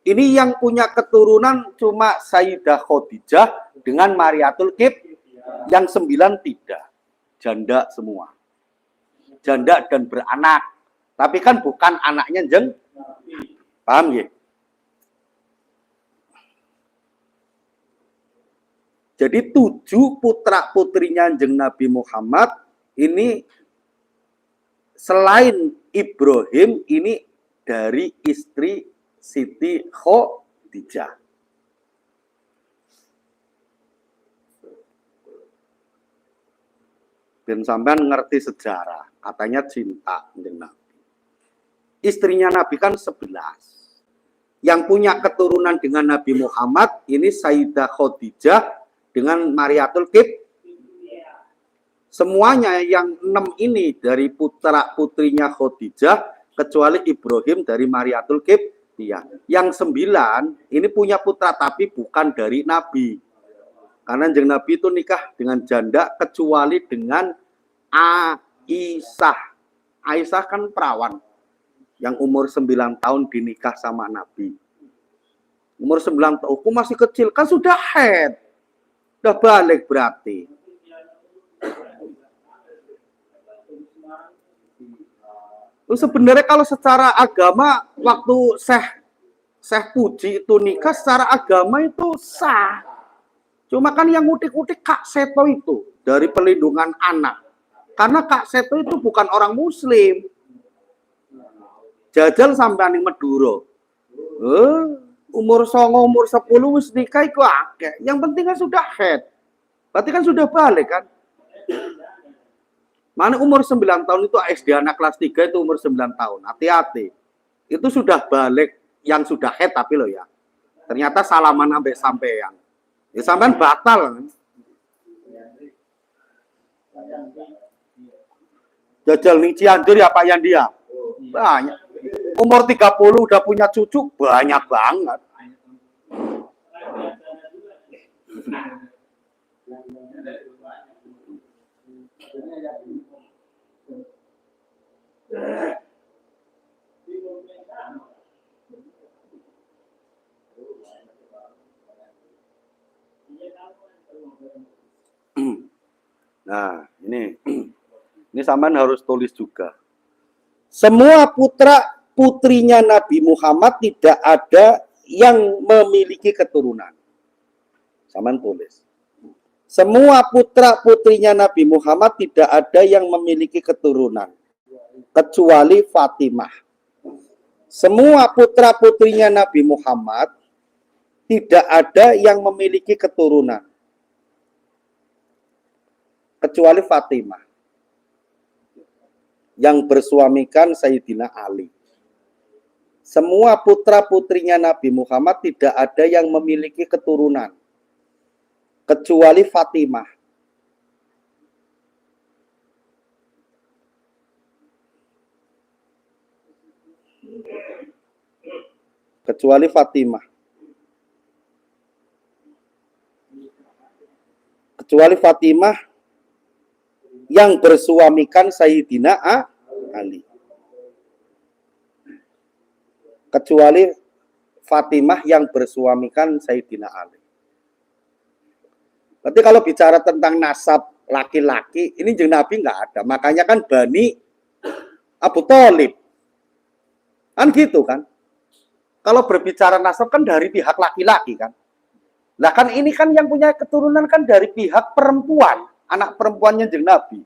ini yang punya keturunan cuma Sayyidah Khadijah dengan Maryatul Qibtiyah. Yang 9 tidak. Janda semua. Janda dan beranak. Tapi kan bukan anaknya jeng. Paham ya? Jadi 7 putra-putrinya jeng Nabi Muhammad ini selain Ibrahim ini dari istri Siti Khadijah. Dan sampean ngerti sejarah, katanya cinta dengan Nabi. Istrinya Nabi kan 11. Yang punya keturunan dengan Nabi Muhammad ini Sayyidah Khadijah dengan Maryatul Qibtiyah. Semuanya yang 6 ini dari putra-putrinya Khadijah, kecuali Ibrahim dari Maryatul Qibtiyah. Yang 9 ini punya putra tapi bukan dari Nabi. Karena jeng Nabi itu nikah dengan janda kecuali dengan Aisyah. Aisyah kan perawan yang umur 9 tahun dinikah sama Nabi. Umur 9 tahun, aku masih kecil, kan sudah haid. Udah balik berarti. Sebenarnya kalau secara agama waktu Syekh Puji itu nikah secara agama itu sah. Cuma kan yang ngutik-ngutik Kak Seto itu dari pelindungan anak. Karena Kak Seto itu bukan orang muslim. Jajal sampai ning Madura. Umur 9, umur 10 wis nikah iku akeh. Yang penting kan sudah head. Berarti kan sudah balik kan? Mana umur 9 tahun itu SD anak kelas 3 itu umur 9 tahun. Hati-hati. Itu sudah balik yang sudah head tapi loh ya. Ternyata salaman sampai yang. Ya sampean batal kan. Jajal nih Cianjur ya Pak Yandia. Banyak. Umur 30 udah punya cucu banyak banget. Nah, ini sampean harus tulis juga. Semua putra putrinya Nabi Muhammad tidak ada yang memiliki keturunan. Sampean tulis. Semua putra putrinya Nabi Muhammad tidak ada yang memiliki keturunan kecuali Fatimah. Semua putra putrinya Nabi Muhammad tidak ada yang memiliki keturunan kecuali Fatimah yang bersuamikan Sayyidina Ali. Semua putra-putrinya Nabi Muhammad tidak ada yang memiliki keturunan kecuali Fatimah. Kecuali Fatimah. Kecuali Fatimah yang bersuamikan Sayyidina Ali. Kecuali Fatimah yang bersuamikan Sayyidina Ali. Berarti kalau bicara tentang nasab laki-laki, ini jeung Nabi nggak ada. Makanya kan Bani Abu Thalib. Kan gitu kan. Kalau berbicara nasab kan dari pihak laki-laki kan. Lah kan ini kan yang punya keturunan kan dari pihak perempuan. Anak perempuannya jeung Nabi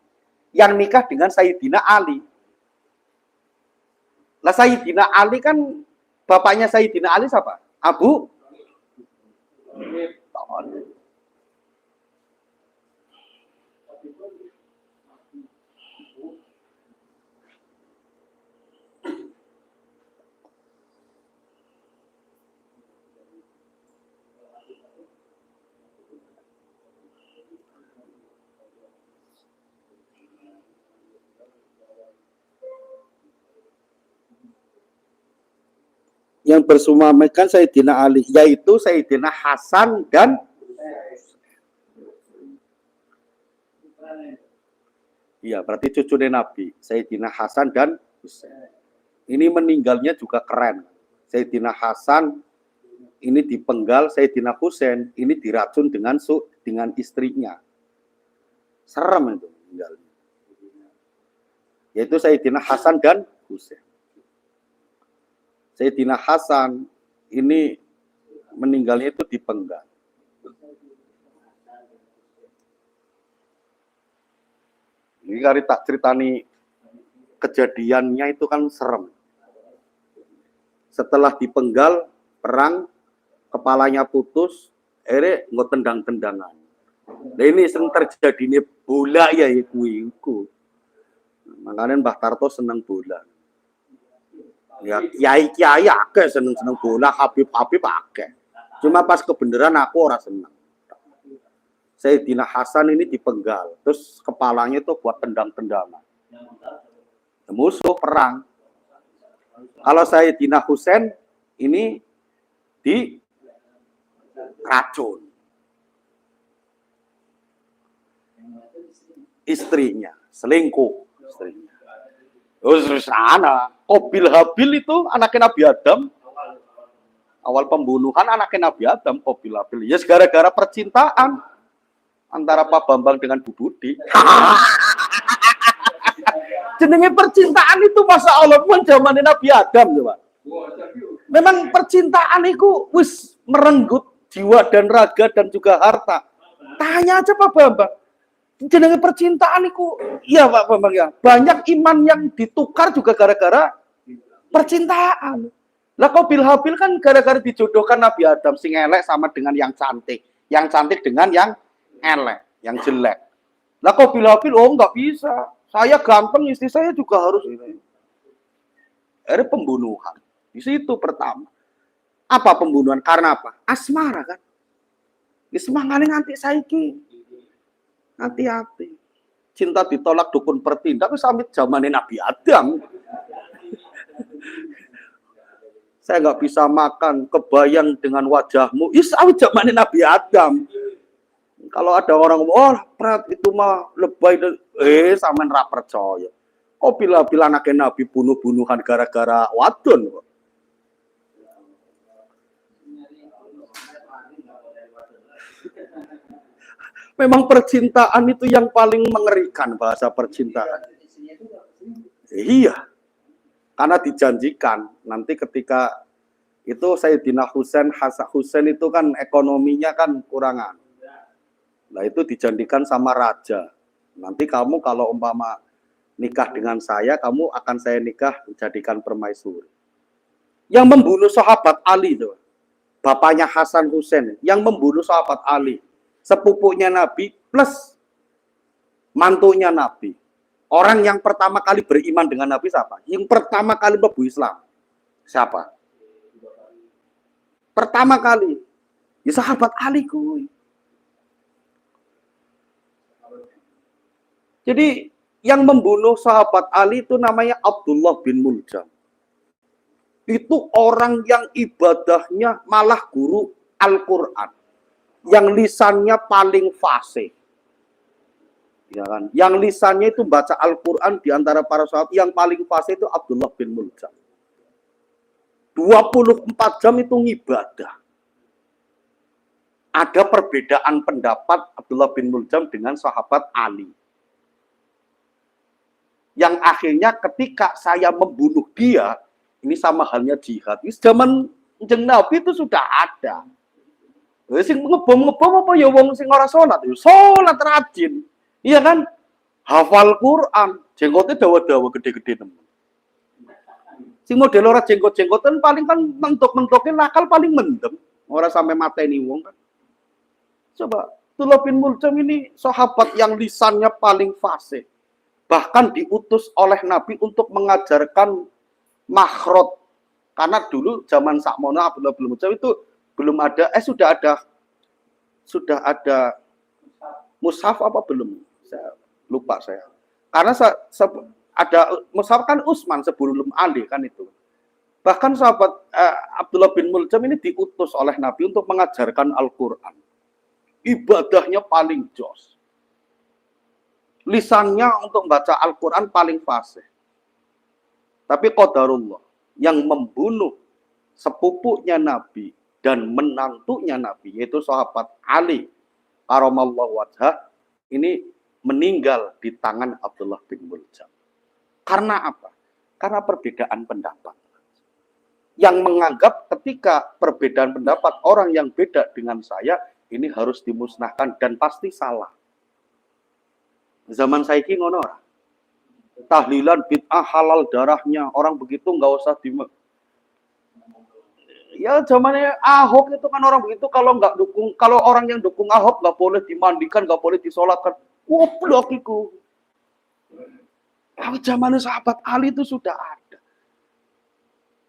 yang nikah dengan Sayyidina Ali. Lah Sayyidina Ali kan bapaknya Sayyidina Ali siapa? Abu Thalib. Yang bersuamikan Sayyidina Ali, yaitu Sayyidina Hasan dan iya, berarti cucunya Nabi, Sayyidina Hasan dan Husain. Ini meninggalnya juga keren. Sayyidina Hasan ini dipenggal, Sayyidina Husain ini diracun dengan istrinya. Serem itu meninggalnya. Yaitu Sayyidina Hasan dan Husain. Sayyidina Hasan ini meninggalnya itu dipenggal. Ini kali tak ceritani kejadiannya itu kan serem. Setelah dipenggal, perang, kepalanya putus, nggak tendang-tendangan. Nah ini sering terjadi ini bola ya iku. Makanya Mbah Tarto seneng bola. Ya kiai akeh seneng bola, Habib akeh. Cuma pas kebenaran aku ora seneng. Sayyidina Hasan ini dipenggal, terus kepalanya itu buat tendang-tendangan. Musuh perang. Kalau Sayyidina Husain ini di racun. Istrinya selingkuh istrinya. Terus sana Qabil Habil itu anaknya Nabi Adam. Awal pembunuhan anaknya Nabi Adam, Qabil Habil. Ya gara-gara percintaan. antara Pak Bambang dengan Bu Budi. Jenenge percintaan itu masa Allah pun zaman Nabi Adam coba. Memang percintaan itu wis merenggut jiwa dan raga dan juga harta. Tanya aja Pak Bambang. Jenenge percintaan itu, iya Pak Bambang ya. Banyak iman yang ditukar juga gara-gara percintaan. Lah kok Bilhabil kan gara-gara dijodohkan Nabi Adam sing elek sama dengan yang cantik dengan yang elek, yang jelek. Lah kok Bilhabil enggak bisa. Saya ganteng, istri saya juga harus ini. Ada pembunuhan. Di situ pertama. Apa pembunuhan? Karena apa? Asmara kan. Semangane nganti saiki. Hati-hati. Cinta ditolak dukun pertindak sampai zaman Nabi Adam. Saya nggak bisa makan, kebayang dengan wajahmu. Sampai zaman Nabi Adam. Kalau ada orang ngomong, oh Prat itu mah lebay. Sampean ra percaya. Oh bila anaknya Nabi bunuh-bunuhan gara-gara wadon. Memang percintaan itu yang paling mengerikan bahasa percintaan. Iya. Karena dijanjikan nanti ketika itu Sayyidina Husain, Hasan Husain itu kan ekonominya kan kurangan. Nah itu dijanjikan sama raja. Nanti kamu kalau umpama nikah dengan saya, kamu akan saya nikah jadikan permaisuri. Yang membunuh sahabat Ali itu, bapaknya Hasan Husain, yang membunuh sahabat Ali, sepupunya Nabi plus mantunya Nabi. Orang yang pertama kali beriman dengan Nabi siapa? Yang pertama kali mlebu Islam. Siapa? Pertama kali. Ya sahabat Ali kuwi. Jadi yang membunuh sahabat Ali itu namanya Abdullah bin Muljam. Itu orang yang ibadahnya malah guru Al-Quran. Yang lisannya paling fasih. Ya kan? Yang lisannya itu baca Al-Quran di antara para sahabat yang paling fasih itu Abdullah bin Muljam. 24 jam itu ngibadah. Ada perbedaan pendapat Abdullah bin Muljam dengan sahabat Ali. Yang akhirnya ketika saya membunuh dia, ini sama halnya jihad. Ini zaman jeneng Nabi itu sudah ada. Sing ngebom apa ya wong sing ora salat, salat rajin. Iya kan? Hafal Quran, jenggotnya dawa-dawa gede-gede teman. Sing model ora jenggot-jenggotan paling kan mentok-mentokin nakal paling mendem. Ora sampai mateni wong kan. Coba, Abdullah bin Muljam ini sahabat yang lisannya paling fasih. Bahkan diutus oleh Nabi untuk mengajarkan makhraj. Karena dulu zaman sakmono Abdullah bin Muljam itu belum ada, sudah ada mushaf apa belum? Saya lupa saya. Karena ada mushaf kan Utsman sebelum Ali kan itu. Bahkan sahabat Abdullah bin Muljam ini diutus oleh Nabi untuk mengajarkan Al-Quran. Ibadahnya paling jos. Lisannya untuk membaca Al-Quran paling fasih. Tapi qadarullah yang membunuh sepupunya Nabi dan menantunya Nabi, yaitu sahabat Ali karamallahu wajhah, ini meninggal di tangan Abdullah bin Muljam. Karena apa? Karena perbedaan pendapat. Yang menganggap ketika perbedaan pendapat orang yang beda dengan saya, ini harus dimusnahkan dan pasti salah. Zaman saiki ngono ora. Tahlilan bid'ah halal darahnya, orang begitu nggak usah ya zamannya Ahok itu kan orang begitu, kalau nggak dukung, kalau orang yang dukung Ahok nggak boleh dimandikan, nggak boleh disolatkan. Goblok itu. Kalau zaman sahabat Ali itu sudah ada.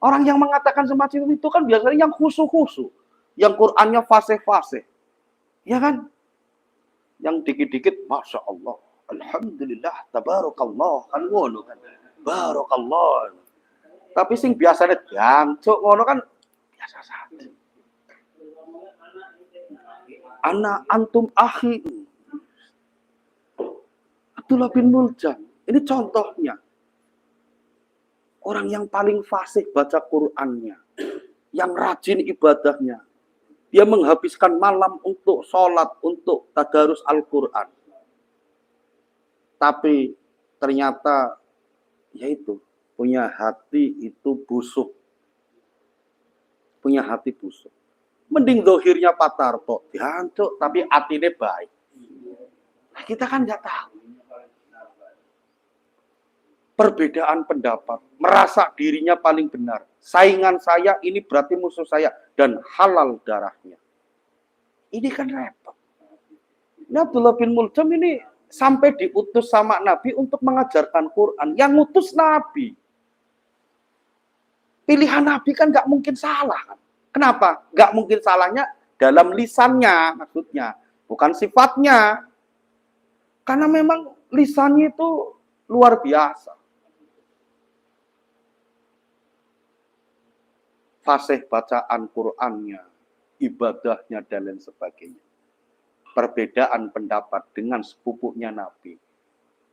Orang yang mengatakan semacam itu kan biasanya yang khusu-khusu, yang Qur'annya fasih-fasih, ya kan? Yang dikit-dikit, masya Allah, alhamdulillah, tabarakallah, kan ngono kan, barakallah. Tapi sing biasanya jancuk ngono kan biasa saja. Ana antum akhi. Abdullah bin Muljam, ini contohnya. Orang yang paling fasih baca Qur'annya, yang rajin ibadahnya. Dia menghabiskan malam untuk sholat, untuk tadarus Al-Quran. Tapi ternyata yaitu punya hati itu busuk. Punya hati busuk. Mending dohirnya Pak Tarto, dihancur, tapi hatinya baik. Nah, kita kan nggak tahu. Perbedaan pendapat, merasa dirinya paling benar. Saingan saya ini berarti musuh saya dan halal darahnya. Ini kan repot. Ini Abdullah bin Muljam ini sampai diutus sama Nabi untuk mengajarkan Quran. Yang ngutus Nabi. Pilihan Nabi kan nggak mungkin salah. Kenapa? Nggak mungkin salahnya dalam lisannya maksudnya. Bukan sifatnya. Karena memang lisannya itu luar biasa. Fasih bacaan Qur'annya, ibadahnya, dan lain sebagainya. Perbedaan pendapat dengan sepupunya Nabi,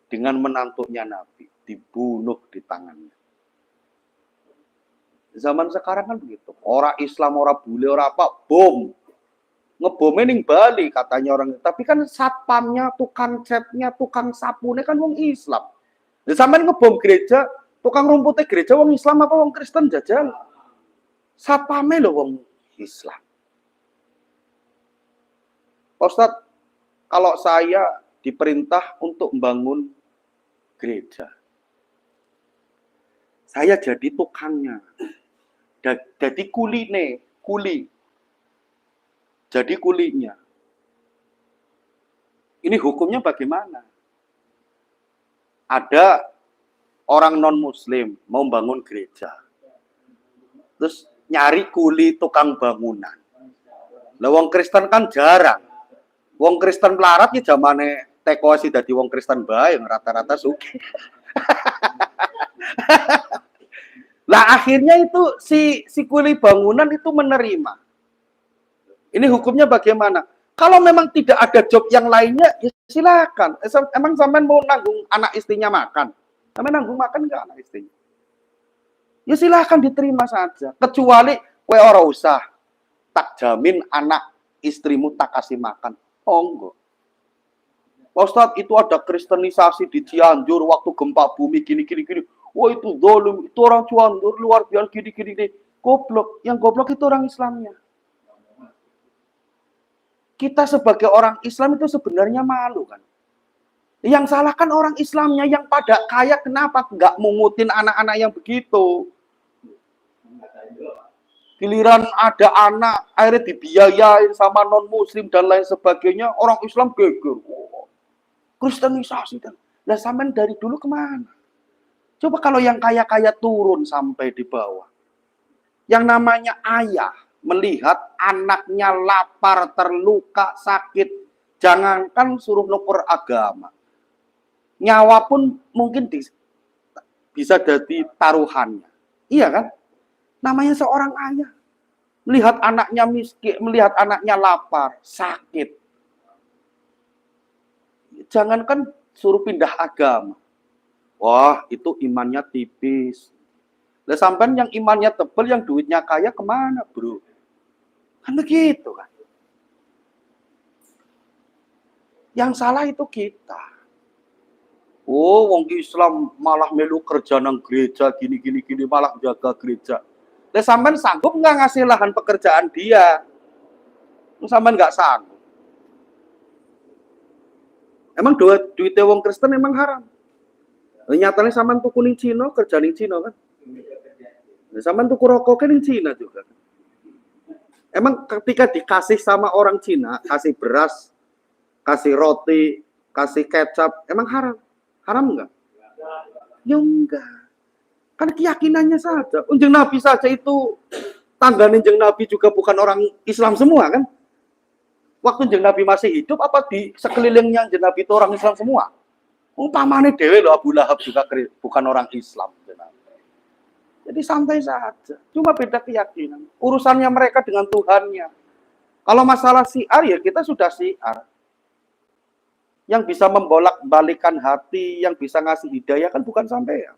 dengan menantunya Nabi, dibunuh di tangannya. Zaman sekarang kan begitu. Orang Islam, orang bule, orang apa, bom. Ngebomnya ning Bali katanya orang. Tapi kan satpamnya, tukang catnya, tukang sapunya kan wong Islam. Di zaman ngebom gereja, tukang rumputnya gereja wong Islam apa wong Kristen jajal. Satpamnya loh wong Islam. Ustaz, kalau saya diperintah untuk membangun gereja, saya jadi tukangnya. Jadi kuli. Jadi kulinya. Ini hukumnya bagaimana? Ada orang non-muslim mau bangun gereja. Terus nyari kuli tukang bangunan. Lah wong Kristen kan jarang. Wong Kristen melarat ya zamane teko sih dadi wong Kristen bae yang rata-rata sugih. Lah akhirnya itu si kuli bangunan itu menerima. Ini hukumnya bagaimana? Kalau memang tidak ada job yang lainnya, ya silakan. Emang sampean mau nanggung anak istrinya makan? Sampean nanggung makan enggak anak istrinya? Ya silahkan diterima saja. Kecuali kowe ora usah. Tak jamin anak istrimu tak kasih makan. Oh enggak. Ustadz, itu ada kristenisasi di Cianjur waktu gempa bumi gini. Wah itu zalim, itu orang Cianjur luar biasa gini. Goblok. Yang goblok itu orang Islamnya. Kita sebagai orang Islam itu sebenarnya malu kan. Yang salah kan orang Islamnya yang pada kaya, kenapa nggak mungutin anak-anak yang begitu? Giliran ada anak, akhirnya dibiayain sama non-muslim dan lain sebagainya, orang Islam geger. Kristenisasi. Lah sampean dari dulu kemana? Coba kalau yang kaya-kaya turun sampai di bawah. Yang namanya ayah melihat anaknya lapar, terluka, sakit. Jangankan suruh nukur agama. Nyawa pun mungkin bisa jadi taruhannya. Iya kan? Namanya seorang ayah. Melihat anaknya miskin, melihat anaknya lapar, sakit. Jangankan suruh pindah agama. Wah, itu imannya tipis. Lah sampean yang imannya tebal, yang duitnya kaya kemana, bro? Kan begitu kan. Yang salah itu kita. Oh, wong Islam malah melu kerja nang gereja gini, malah jaga gereja. Lah sampean sanggup nggak ngasih lahan pekerjaan dia? Sampean nggak sanggup. Emang duitnya wong Kristen emang haram? Nyatanya sampean tuku ning Cina, kerja ning Cina kan? Sampean tuku rokok ning Cina juga. Emang ketika dikasih sama orang Cina, kasih beras, kasih roti, kasih kecap, emang haram? Haram enggak? Ya enggak. Kan keyakinannya saja. Unjeng Nabi saja itu, tanggane jeng Nabi juga bukan orang Islam semua kan? Waktu jeng Nabi masih hidup, apa di sekelilingnya jeng Nabi itu orang Islam semua? Umpamane dewe loh, Abu Lahab juga bukan orang Islam. Jadi santai saja. Cuma beda keyakinan. Urusannya mereka dengan Tuhannya. Kalau masalah syiar, ya kita sudah syiar. Yang bisa membolak-balikan hati, yang bisa ngasih hidayah kan bukan sampean.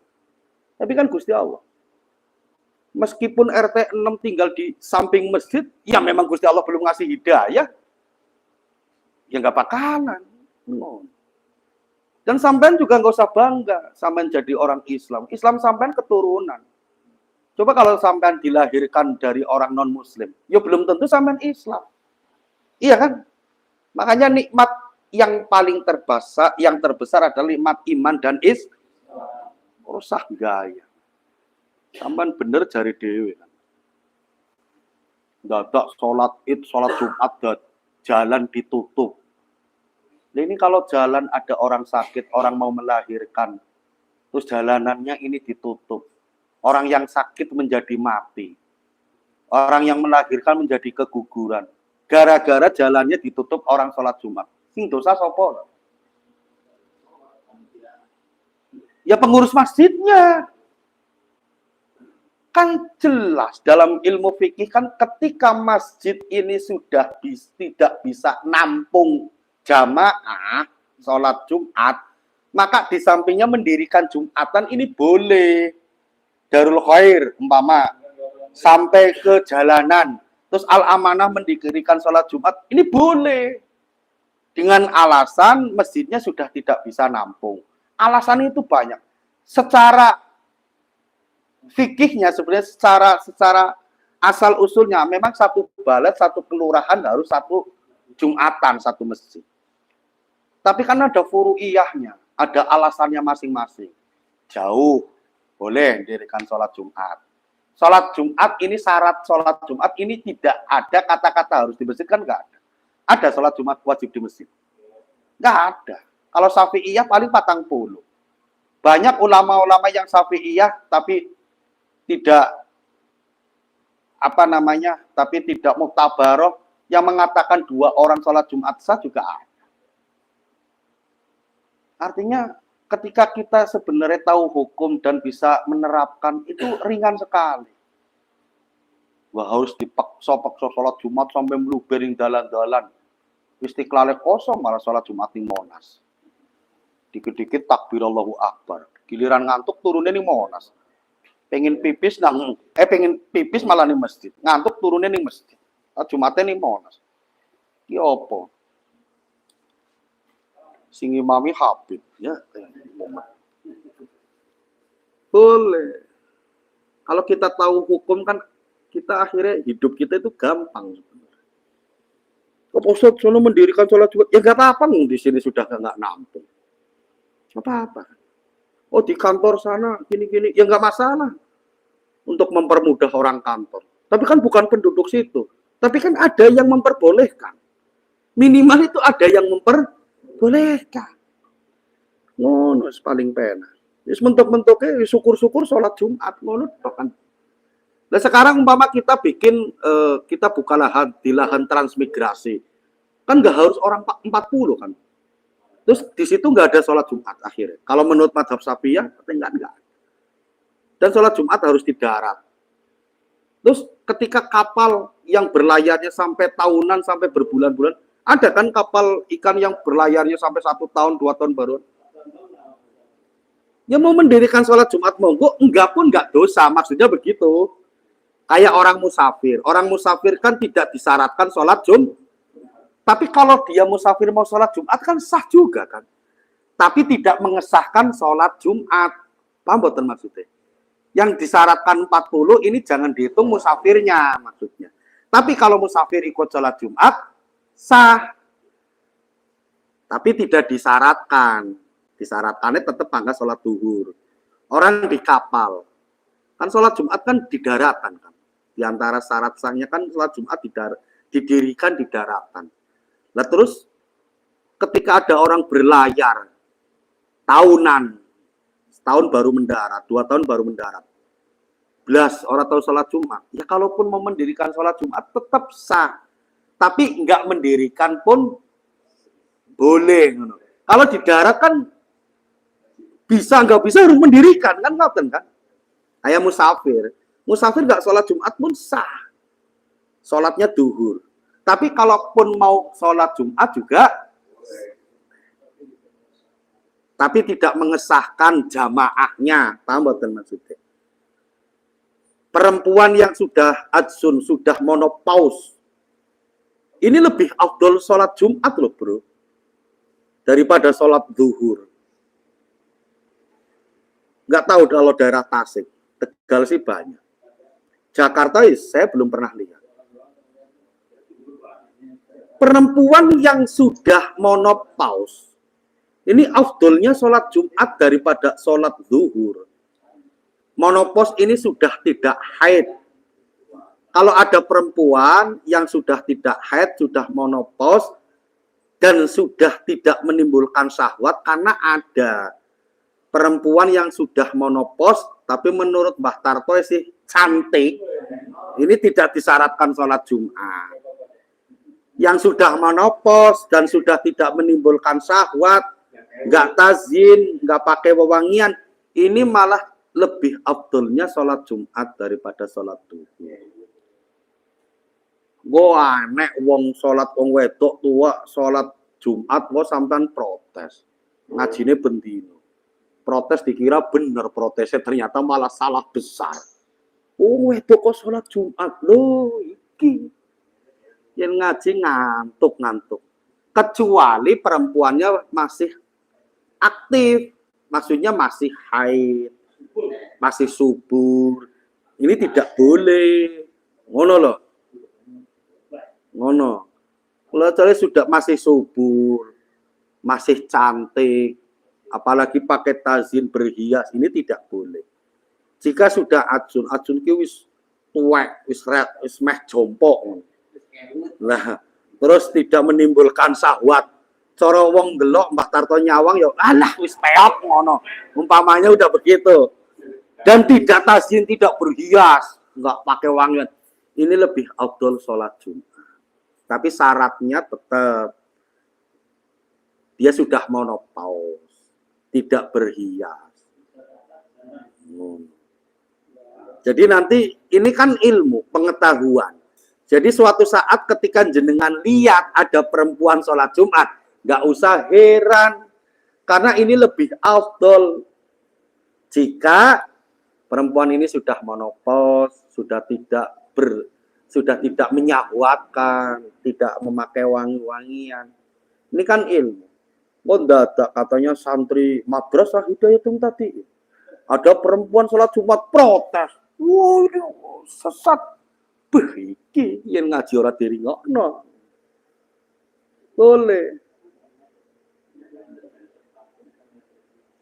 Tapi kan Gusti Allah. Meskipun RT 6 tinggal di samping masjid, ya memang Gusti Allah belum ngasih hidayah, ya nggak bakalan. Dan sampean juga nggak usah bangga, sampean jadi orang Islam. Islam sampean keturunan. Coba kalau sampean dilahirkan dari orang non-Muslim, ya belum tentu sampean Islam. Iya kan? Makanya nikmat yang paling terbesar adalah nikmat iman dan usah gaya. Sampean bener jari dewe. Dadak sholat id, sholat Jumat, jalan ditutup. Nah, ini kalau jalan ada orang sakit, orang mau melahirkan, terus jalanannya ini ditutup. Orang yang sakit menjadi mati. Orang yang melahirkan menjadi keguguran. Gara-gara jalannya ditutup orang sholat Jumat. Sing dosa sapa? Ya pengurus masjidnya. Kan jelas dalam ilmu fikih kan ketika masjid ini sudah tidak bisa nampung jamaah sholat Jumat, maka di sampingnya mendirikan Jumatan ini boleh. Darul Khair umpama sampai ke jalanan, terus Al-Amanah mendirikan sholat Jumat, ini boleh. Dengan alasan masjidnya sudah tidak bisa nampung. Alasan itu banyak. Secara fikihnya sebenarnya secara asal usulnya memang satu balad, satu kelurahan harus satu Jumatan, satu masjid. Tapi kan ada furu'iyahnya, ada alasannya masing-masing. Jauh, boleh dirikan sholat Jumat. Sholat Jumat ini syarat sholat Jumat ini tidak ada kata-kata harus di masjid, kan nggak ada. Ada sholat Jumat wajib di masjid? Nggak ada. Kalau Syafi'iyah paling 40. Banyak ulama-ulama yang Syafi'iyah tapi tidak tapi tidak muktabaroh yang mengatakan 2 orang sholat Jumat sah juga ada. Artinya ketika kita sebenarnya tahu hukum dan bisa menerapkan itu ringan sekali. Wah harus dipaksa-paksa sholat Jumat sampai meluber ing dalan-dalan. Istiqlal kosong malah sholat Jumat di Monas. Dikit-dikit takbir Allahu Akbar. Giliran ngantuk turunnya di Monas. Pengen pipis malah di masjid. Ngantuk turunnya di masjid. Jumatnya di Monas. Ki opo? Sing imami Habib ya. Boleh. Kalau kita tahu hukum kan kita akhirnya hidup kita itu gampang sebenarnya. Kok Ustaz sono mendirikan sholat Jumat? Ya nggak apa-apa, di sini sudah nggak nampung. Nggak apa-apa. Oh di kantor sana gini-gini, ya nggak masalah untuk mempermudah orang kantor. Tapi kan bukan penduduk situ. Tapi kan ada yang memperbolehkan. Minimal itu ada yang memperbolehkan. Ngono paling pena. Wis mentok-mentoknya syukur-syukur sholat Jumat ngono kan. Nah sekarang umpama kita bikin kita buka lahan di lahan transmigrasi. Kan nggak harus orang 40 kan. Terus di situ nggak ada sholat Jumat akhirnya. Kalau menurut mazhab Syafi'iyah, enggak. Dan sholat Jumat harus di darat. Terus ketika kapal yang berlayarnya sampai tahunan, sampai berbulan-bulan, ada kan kapal ikan yang berlayarnya sampai 1 tahun, 2 tahun baru. Ya mau mendirikan sholat Jumat monggo, enggak pun enggak dosa, maksudnya begitu. Kayak orang musafir. Orang musafir kan tidak disyaratkan sholat Jumat. Tapi kalau dia musafir mau sholat Jumat kan sah juga kan. Tapi tidak mengesahkan sholat Jumat. Paham betul maksudnya? Yang disyaratkan 40 ini jangan dihitung musafirnya maksudnya. Tapi kalau musafir ikut sholat Jumat, sah. Tapi tidak disyaratkan. Disyaratkannya tetap bangga sholat duhur. Orang di kapal. Kan sholat Jumat kan di daratan kan. Di antara syarat sahnya kan sholat Jumat didirikan di daratan. Nah terus ketika ada orang berlayar tahunan, setahun baru mendarat, 2 tahun baru mendarat, belas orang tahu sholat Jumat, ya kalaupun mau mendirikan sholat Jumat tetap sah, tapi nggak mendirikan pun boleh. Kalau di darat kan bisa nggak bisa harus mendirikan kan, ngapain kan? Kayak musafir nggak sholat Jumat pun sah, sholatnya duhur. Tapi kalaupun mau sholat Jumat juga, tapi tidak mengesahkan jamaahnya, paham betul maksudnya? perempuan yang sudah adzun, sudah monopaus, ini lebih afdol sholat Jumat loh bro, daripada sholat zuhur. Nggak tahu kalau daerah Tasik, Tegal sih banyak. Jakarta saya belum pernah lihat. Perempuan yang sudah monopaus, ini afdolnya sholat Jumat daripada sholat zuhur. Monopause ini sudah tidak haid. Kalau ada perempuan yang sudah tidak haid, sudah monopause, dan sudah tidak menimbulkan syahwat, karena ada perempuan yang sudah monopause, tapi menurut Mbah Tarto sih cantik, ini tidak disyaratkan sholat Jumat. Yang sudah monopause dan sudah tidak menimbulkan syahwat, nggak tazin, nggak pakai wewangian, ini malah lebih afdolnya sholat Jumat daripada sholat zuhur. Gua aneh wong sholat wong wedok tua sholat Jumat gua sampean protes. Ngajine bendino. Protes dikira bener, protesnya ternyata malah salah besar. Oh wedok kok sholat Jumat loh iki. Yang ngaji ngantuk-ngantuk. Kecuali perempuannya masih aktif, maksudnya masih haid, masih subur, ini tidak boleh. Ngono loh, ngono. Kalau sudah masih subur, masih cantik, apalagi pakai tazin berhias, ini tidak boleh. Jika sudah adzun ki wis tuwek, wis meh jompok. Nah, terus tidak menimbulkan syahwat. Cara wong delok Mbah Tarto nyawang ya alah wis peot ngono. Umpamanya udah begitu. Dan tidak tazin, tidak berhias, enggak pakai wangian. Ini lebih afdol sholat Jumat. Tapi syaratnya tetap dia sudah monopaus, tidak berhias. Jadi nanti ini kan ilmu, pengetahuan. Jadi suatu saat ketika jenengan lihat ada perempuan sholat Jumat, nggak usah heran, karena ini lebih afdol jika perempuan ini sudah monopaus, sudah tidak menyahwatkan, tidak memakai wangi-wangian. Ini kan ilmu. Oh, dadak katanya santri madrasah Hidayatul tadi. Ada perempuan sholat Jumat protes. Wah, ini sesat. Iki yang ngaji ora diringokno. Boleh.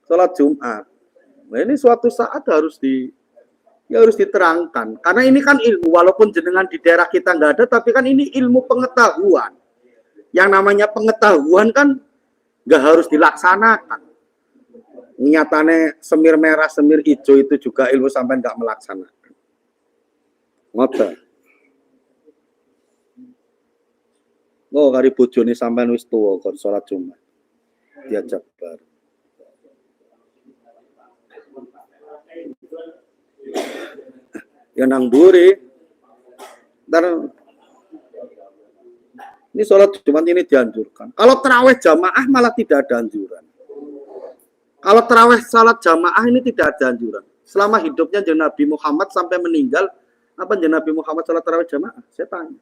Sholat Jumat. Nah, ini suatu saat harus diterangkan. Karena ini kan ilmu, walaupun jenengan di daerah kita nggak ada, tapi kan ini ilmu pengetahuan. Yang namanya pengetahuan kan nggak harus dilaksanakan. Nyatane semir merah, semir hijau itu juga ilmu sampai nggak melaksanakan. Ngoten. Oh, kari bojone sampean wis tuwa kon salat Jumat. Diajak bar. Ya nang mburi. Ini sholat Jumat ini dianjurkan. Kalau terawih jamaah malah tidak ada anjuran. Kalau terawih sholat jamaah ini tidak ada anjuran. Selama hidupnya Nabi Muhammad sampai meninggal, apa Nabi Muhammad sholat terawih jamaah? Saya tanya.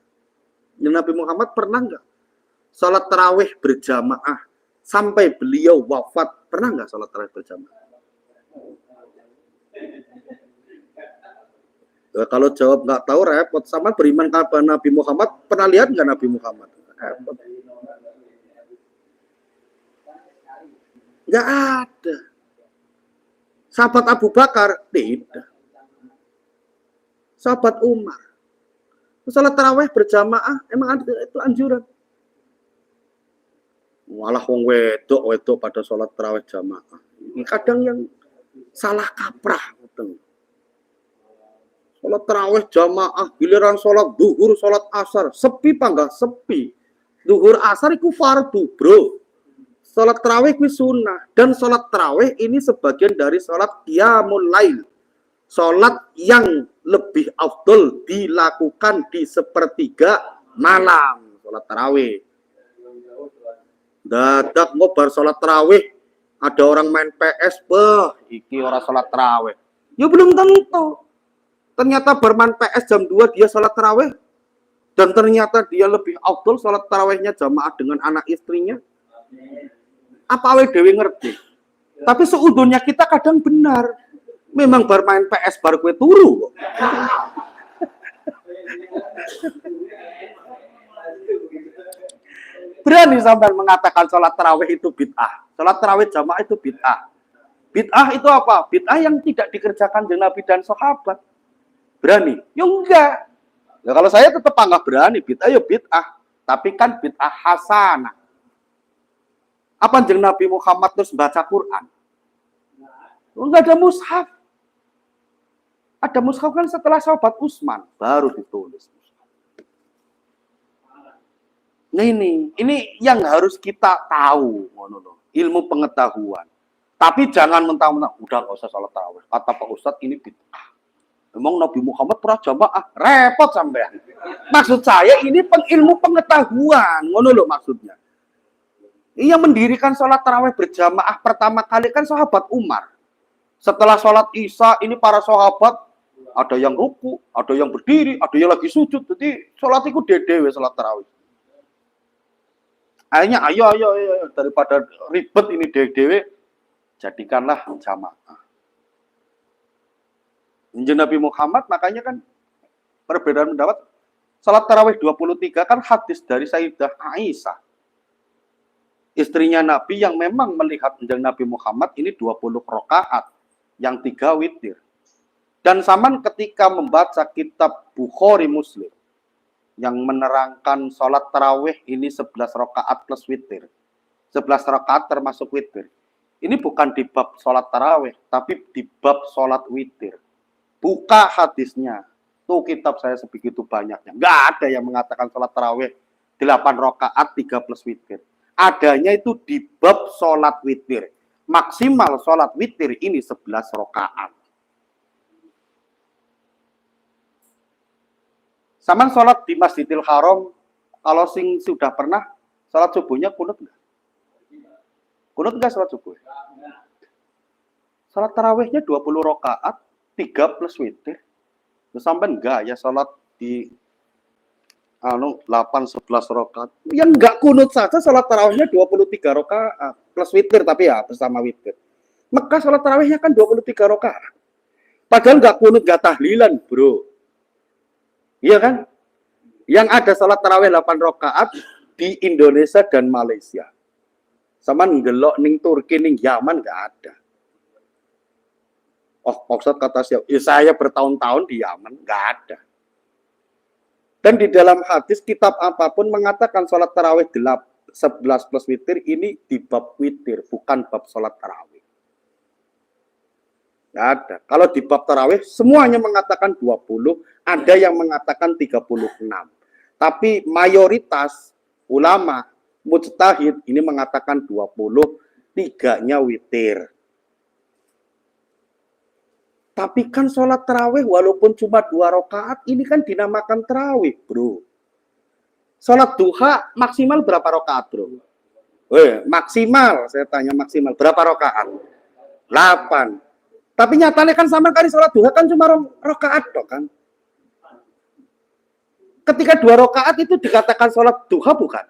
Nabi Muhammad pernah nggak sholat terawih berjamaah sampai beliau wafat? Pernah nggak sholat terawih berjamaah? Kalau jawab nggak tahu repot. Sama beriman kepada Nabi Muhammad, pernah lihat nggak Nabi Muhammad? Repot. Nggak ada. Sahabat Abu Bakar tidak. Sahabat Umar. Salat tarawih berjamaah emang ada itu anjuran. Malah wong wedok pada salat tarawih jamaah. Ini kadang yang salah kaprah. Salat tarawih jamaah, giliran salat duhur, salat asar, sepi apa enggak? Sepi. Duhur asar itu fardu, bro. Salat tarawih itu sunnah. Dan salat tarawih ini sebagian dari salat qiyamul lail. Salat yang lebih afdol dilakukan di sepertiga malam. Salat tarawih. Dadak ngobar salat tarawih, ada orang main PS, iki orang salat tarawih. Ya belum tentu. Ternyata bermain PS jam 2 dia sholat tarawih. Dan ternyata dia lebih afdol sholat tarawihnya jamaah dengan anak istrinya. Apa awake dhewe ngerti? Tapi seudunnya kita kadang benar. Memang bermain PS baru kue turu. Berani sampai mengatakan sholat tarawih itu bid'ah. Sholat tarawih jamaah itu bid'ah. Bid'ah itu apa? Bid'ah yang tidak dikerjakan dengan Nabi dan sahabat. Berani? Ya enggak. Ya kalau saya tetap nggak berani, bid'ah ya bid'ah. Tapi kan bid'ah hasanah. Apa jeung Nabi Muhammad terus baca Quran? Enggak ada mushaf. Ada mushaf kan setelah sahabat Utsman baru ditulis. Nah ini yang harus kita tahu, ilmu pengetahuan. Tapi jangan mentang-mentang udah nggak usah sholat tarawih. Kata Pak Ustadz ini bid'ah. Emang Nabi Muhammad pernah jamaah? Repot sampean. Maksud saya ini ilmu pengetahuan, ngono lho maksudnya. Yang mendirikan sholat tarawih berjamaah pertama kali kan sahabat Umar. Setelah sholat Isya ini para sahabat ada yang ruku, ada yang berdiri, ada yang lagi sujud. Jadi sholat itu dedewe sholat tarawih. Akhirnya ayo daripada ribet ini dewe jadikanlah jamaah. Nabi Muhammad makanya kan perbedaan pendapat salat tarawih 23 kan hadis dari Sayyidah Aisyah. Istrinya Nabi yang memang melihat Nabi Muhammad ini 20 rakaat yang 3 witir. Dan Saman ketika membaca kitab Bukhari Muslim yang menerangkan sholat tarawih ini 11 rakaat plus witir. 11 rakaat termasuk witir. Ini bukan di bab sholat tarawih, tapi di bab sholat witir. Buka hadisnya. Tuh kitab saya sebegitu banyaknya. Nggak ada yang mengatakan sholat tarawih 8 rakaat 3 plus witir. Adanya itu di bab sholat witir. Maksimal sholat witir ini 11 rakaat. Saman sholat di Masjidil Haram, kalau sing sudah pernah sholat subuhnya kunut enggak? Kunut enggak sholat subuh? Sholat tarawihnya 20 rakaat, 3 plus witir. Sampai enggak ya sholat di 8-11 rakaat. Yang enggak kunut saja sholat tarawihnya 23 rakaat plus witir, tapi ya bersama witir. Mekah sholat tarawihnya kan 23 rakaat. Padahal enggak kunut, enggak tahlilan, bro. Iya kan? Yang ada sholat tarawih 8 rakaat di Indonesia dan Malaysia. Sama ngelok ning Turki ning Yaman nggak ada. Oh, Ustadz kata siapa? Ya, saya bertahun-tahun di Yaman nggak ada. Dan di dalam hadis kitab apapun mengatakan sholat tarawih 11 plus witir ini di bab witir, bukan bab sholat tarawih. Nggak ada. Kalau di bab tarawih semuanya mengatakan 20, ada yang mengatakan 36. Tapi mayoritas ulama mujtahid ini mengatakan 20, 3-nya witir. Tapi kan sholat tarawih walaupun cuma 2 rakaat ini kan dinamakan tarawih, bro. Sholat duha maksimal berapa rakaat, bro? Maksimal, saya tanya maksimal berapa rakaat? 8. Tapi nyatanya kan sama kali sholat duha kan cuma rakaat toh kan. Ketika 2 rakaat itu dikatakan sholat duha bukan?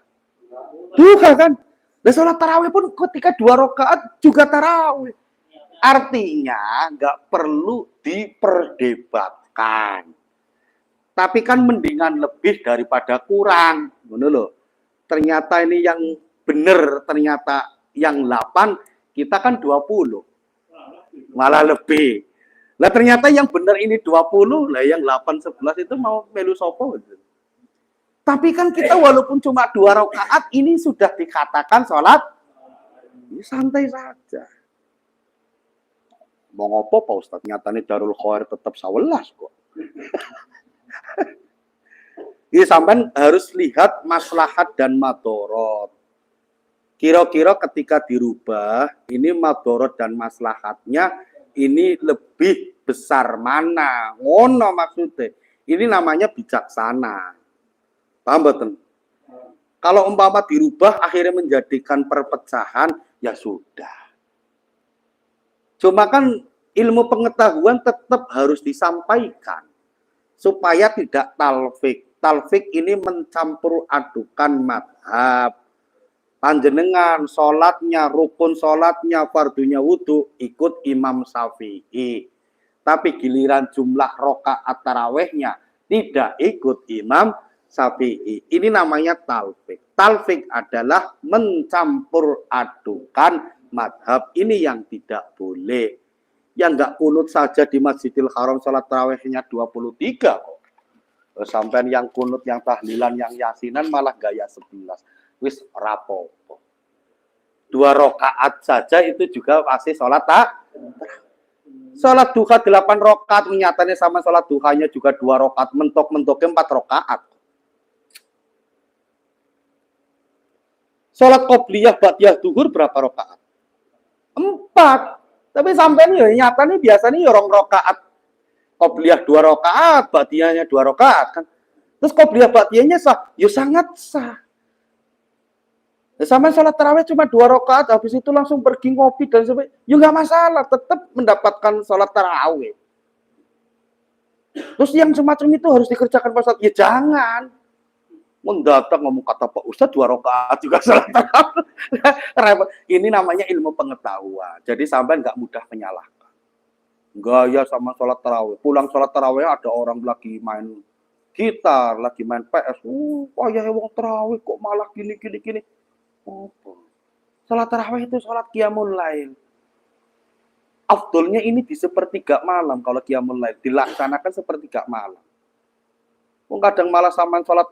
Duha kan. Dan sholat tarawih pun ketika 2 rakaat juga tarawih. Artinya nggak perlu diperdebatkan. Tapi kan mendingan lebih daripada kurang. Bener loh. Ternyata ini yang benar, ternyata yang 8, kita kan 20. Malah lebih. Lah ternyata yang benar ini 20, lah yang 8 11 itu mau melu sopo gitu. Tapi kan kita walaupun cuma 2 rakaat ini sudah dikatakan sholat ini santai saja. Mau ngopo Pak Ustadz? Nyatanya Darul Khair tetap 11 kok. Ini sampean harus lihat maslahat dan madorot. Kira-kira ketika dirubah, ini madorot dan maslahatnya ini lebih besar mana? Ngono maksudnya. Ini namanya bijaksana. Paham betul? Kalau umpama dirubah akhirnya menjadikan perpecahan, ya sudah. Cuma kan ilmu pengetahuan tetap harus disampaikan. supaya tidak talfik. Talfik ini mencampur adukan madhab. Panjenengan sholatnya, rukun sholatnya, fardunya wudhu ikut Imam Syafi'i. Tapi giliran jumlah rokaat tarawehnya tidak ikut Imam Syafi'i. Ini namanya talfik. Talfik adalah mencampur adukan madhab. Ini yang tidak boleh. Yang nggak kunut saja di Masjidil Haram sholat tarawehnya 23 kok. Sampai yang kunut, yang tahlilan, yang yasinan malah gaya 11. Wis rapopo. 2 rakaat saja itu juga masih sholat sholat duha 8 rakaat, nyatanya sama sholat duhanya juga 2 rakaat, mentok-mentoknya 4 rakaat. Sholat qobliyah ba'diyah duhur berapa rakaat? 4. Tapi sampai nih nyatanya biasanya ya 2 rakaat. Qobliyah 2 rakaat, ba'diyahnya 2 rakaat kan. Terus qobliyah ba'diyahnya sah, ya sangat sah. Sama sholat tarawih cuma 2 rakaat, habis itu langsung pergi ngopi dan sebagainya. Ya nggak masalah, tetap mendapatkan sholat tarawih. Terus yang semacam itu harus dikerjakan Pak Ustadz? Ya jangan. Mendatang ngomong kata Pak Ustadz 2 rakaat juga sholat tarawih. Ini namanya ilmu pengetahuan. Jadi sampai nggak mudah menyalahkan. Gaya sama sholat tarawih. Pulang sholat tarawih ada orang lagi main gitar, lagi main PS. Ya wong tarawih kok malah gini. Sholat tarawih itu sholat qiyamul lail. Afdolnya ini di sepertiga malam kalau qiyamul lail. Dilaksanakan sepertiga malam. Kadang malah sama sholat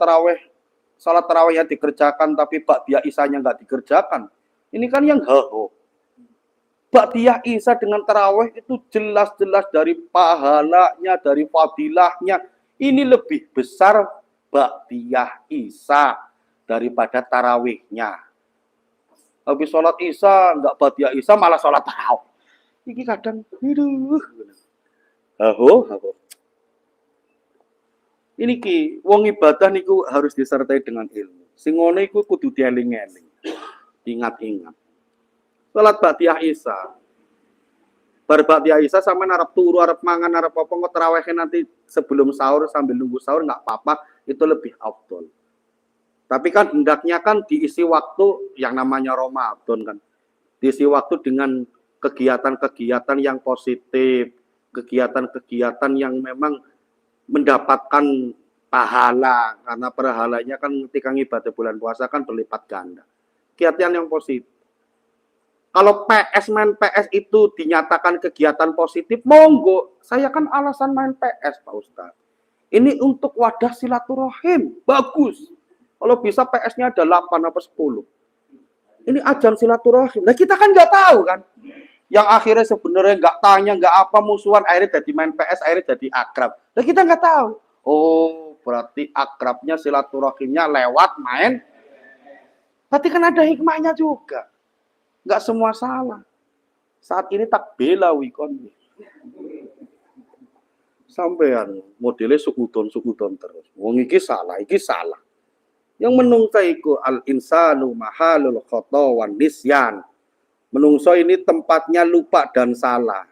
tarawih yang dikerjakan tapi ba'diyah isanya nggak dikerjakan. Ini kan yang haho. Ba'diyah isya dengan tarawih itu jelas-jelas dari pahalanya, dari fadilahnya. Ini lebih besar ba'diyah isya daripada tarawihnya. Habis sholat isya, nggak ba'diyah isya, malah sholat tarawih. Ini kadang, haho. Ini ki, wong ibadah niku harus disertai dengan ilmu. Sing ngono iku kudu dieling-eling. Ingat-ingat. Salat ba'diyah isya. Bar ba'diyah isya sama arep turu, arep mangan, arep apa kok tarawih nanti sebelum sahur sambil nunggu sahur nggak apa-apa, itu lebih afdol. Tapi kan hendaknya kan diisi waktu yang namanya Ramadan kan. Diisi waktu dengan kegiatan-kegiatan yang positif, kegiatan-kegiatan yang memang mendapatkan pahala, karena pahalanya kan ketika ibadah bulan puasa kan berlipat ganda. Kegiatan yang positif. Kalau main PS itu dinyatakan kegiatan positif, monggo. Saya kan alasan main PS, Pak Ustadz. Ini untuk wadah silaturahim, bagus. Kalau bisa PS-nya ada 8 atau 10. Ini ajang silaturahim. Nah kita kan nggak tahu kan. Yang akhirnya sebenarnya nggak tanya, nggak apa, musuhan, akhirnya jadi main PS, akhirnya jadi akrab. Nah kita nggak tahu. Oh, berarti akrabnya silaturahimnya lewat main. Berarti kan ada hikmahnya juga. Nggak semua salah. Saat ini tak bela wikon. Sampean modelnya sukudon terus. Wong iki salah, iki salah. Yang menungsa iku al-insanu mahalul khata wan nisyan. Menungso ini tempatnya lupa dan salah.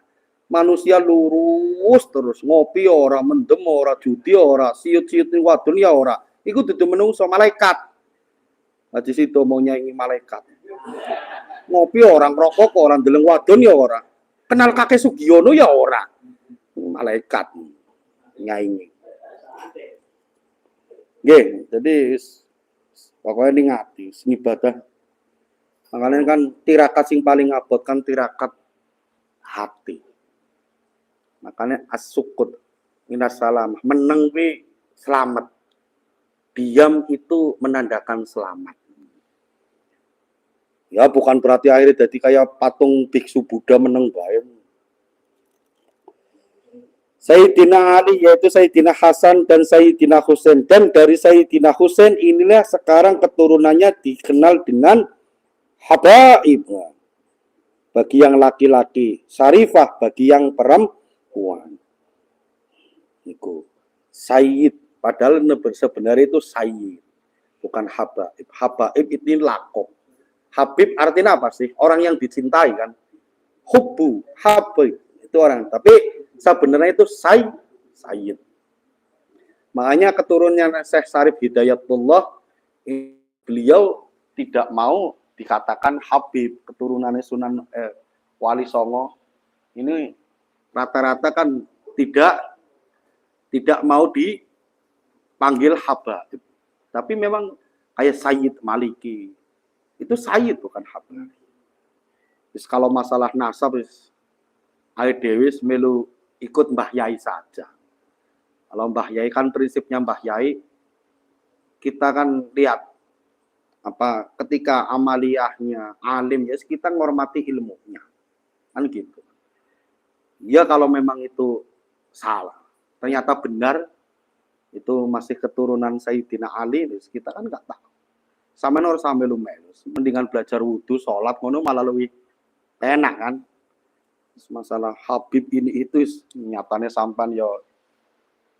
Manusia lurus terus, ngopi ora, mendem ora, judi ora, siut-siut ning wadon ya ora. Iku dudu menungso, malaikat. Haji situ mau nyanyi malaikat. Ngopi orang rokok orang deleng wadon ya ora. Kenal kakek Sugiono ya ora. Malaikat nyanyi. Nggih, jadi pokoknya ini ngati, ibadah. Makanya kan tirakat sing paling abot kan tirakat hati. Makanya as-sukut minas salamah, meneng kuwi selamat. Diam itu menandakan selamat. Ya bukan berarti akhirnya jadi kayak patung biksu Buddha meneng bae. Sayyidina Ali yaitu Sayyidina Hasan dan Sayyidina Husain, dan dari Sayyidina Husain inilah sekarang keturunannya dikenal dengan habaib bagi yang laki-laki, syarifah bagi yang perempuan. Itu sayyid, padahal sebenarnya itu sayyid, bukan habaib. Habaib itu lakob. Habib artinya apa sih? Orang yang dicintai kan. Hubbu, habib itu orang. Tapi sebenarnya itu sayyid. Makanya keturunannya Syekh Syarif Hidayatullah, beliau tidak mau dikatakan Habib, keturunannya Sunan Wali Songo. Ini rata-rata kan tidak mau dipanggil Habaib. Tapi memang kayak Sayyid Maliki. Itu Sayyid bukan Habaib. Terus kalau masalah nasab, ae dhewe melu ikut Mbah Yai saja. Kalau Mbah Yai kan prinsipnya Mbah Yai, kita kan lihat apa ketika amaliyahnya alim ya kita menghormati ilmunya. Kan gitu. Ya kalau memang itu salah, ternyata benar itu masih keturunan Sayyidina Ali, kita kan nggak tahu. Sama nur sampai lumelus, mendingan belajar wudhu, sholat, ngono malah lebih enak kan. Masalah Habib ini itu nyatanya sampan ya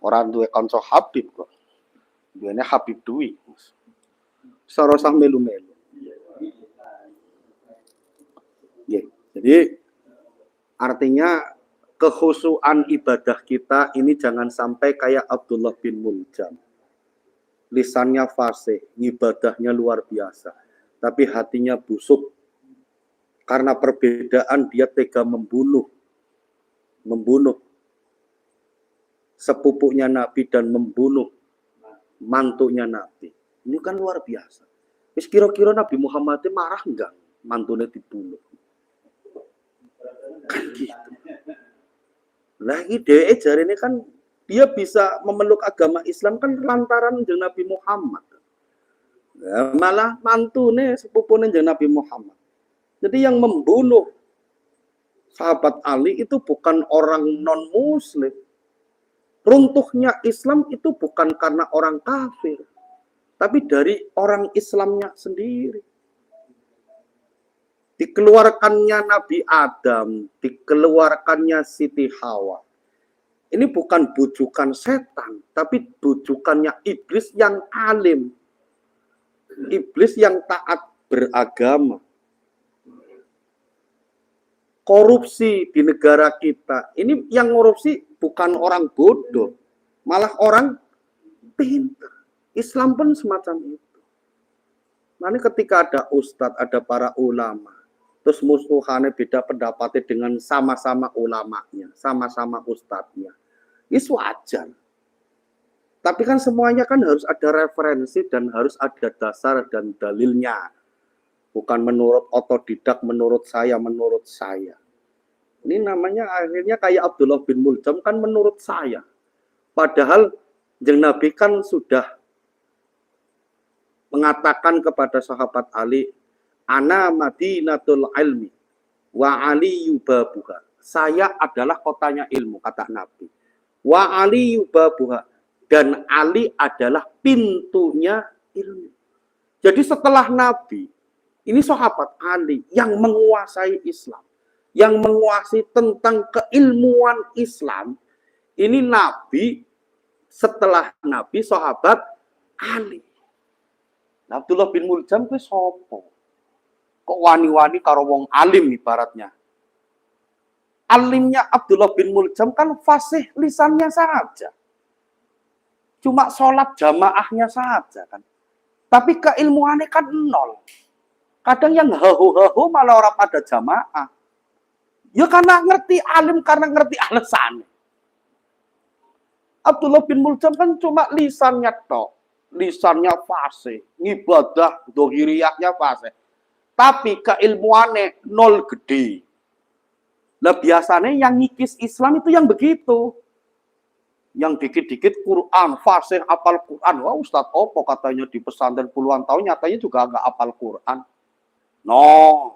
orang duwe kanca Habib kok. Duene Habib Dwi. Soro sampai melu-melu. Ya, jadi artinya kekhusyuan ibadah kita ini jangan sampai kayak Abdullah bin Muljam. Lisannya fasih, ibadahnya luar biasa, tapi hatinya busuk. Karena perbedaan dia tega membunuh sepupunya Nabi dan membunuh mantunya Nabi. Ini kan luar biasa. Wis kira-kira Nabi Muhammad itu marah enggak mantunya dibunuh? Kan gitu. Lagi DE jari ini kan dia bisa memeluk agama Islam kan lantaran jeung Nabi Muhammad. Ya, malah mantune sepupune jeung Nabi Muhammad. Jadi yang membunuh sahabat Ali itu bukan orang non-muslim. Runtuhnya Islam itu bukan karena orang kafir, tapi dari orang Islamnya sendiri. Dikeluarkannya Nabi Adam, dikeluarkannya Siti Hawa. Ini bukan bujukan setan, tapi bujukannya iblis yang alim. Iblis yang taat beragama. Korupsi di negara kita, ini yang korupsi bukan orang bodoh, malah orang pintar. Islam pun semacam itu. Nanti ketika ada ustadz, ada para ulama, terus musuhannya beda pendapatnya dengan sama-sama ulamanya, sama-sama ustadznya, itu wajar. Tapi kan semuanya kan harus ada referensi dan harus ada dasar dan dalilnya. Bukan menurut otodidak, menurut saya. Ini namanya akhirnya kayak Abdullah bin Muljam kan menurut saya. Padahal Jeng Nabi kan sudah mengatakan kepada sahabat Ali, Ana Madinatul Ilmi wa Ali yubabuha. Saya adalah kotanya ilmu, kata Nabi. Wa Ali yubabuha. Dan Ali adalah pintunya ilmu. Jadi setelah Nabi, ini sahabat Ali yang menguasai Islam, yang menguasai tentang keilmuan Islam. Ini Nabi, setelah Nabi sahabat Ali. Abdullah bin Muljam itu sopo? Kok wani-wani karo wong alim ibaratnya. Alimnya Abdullah bin Muljam kan fasih lisannya saja. Cuma sholat jamaahnya saja kan. Tapi keilmuannya kan nol. Kadang yang hahu-hahu malah orang pada jamaah. Ya karena ngerti alim, karena ngerti alasannya. Abdullah bin Muljam kan cuma lisannya tok. Lisannya fasih. Ngibadah, dohiriyahnya fasih. Tapi keilmuannya nol gede. Nah biasanya yang ngikis Islam itu yang begitu. Yang dikit-dikit Quran, fasih, apal Quran. Wah Ustadz opo katanya di pesantren puluhan tahun, nyatanya juga agak apal Quran. No,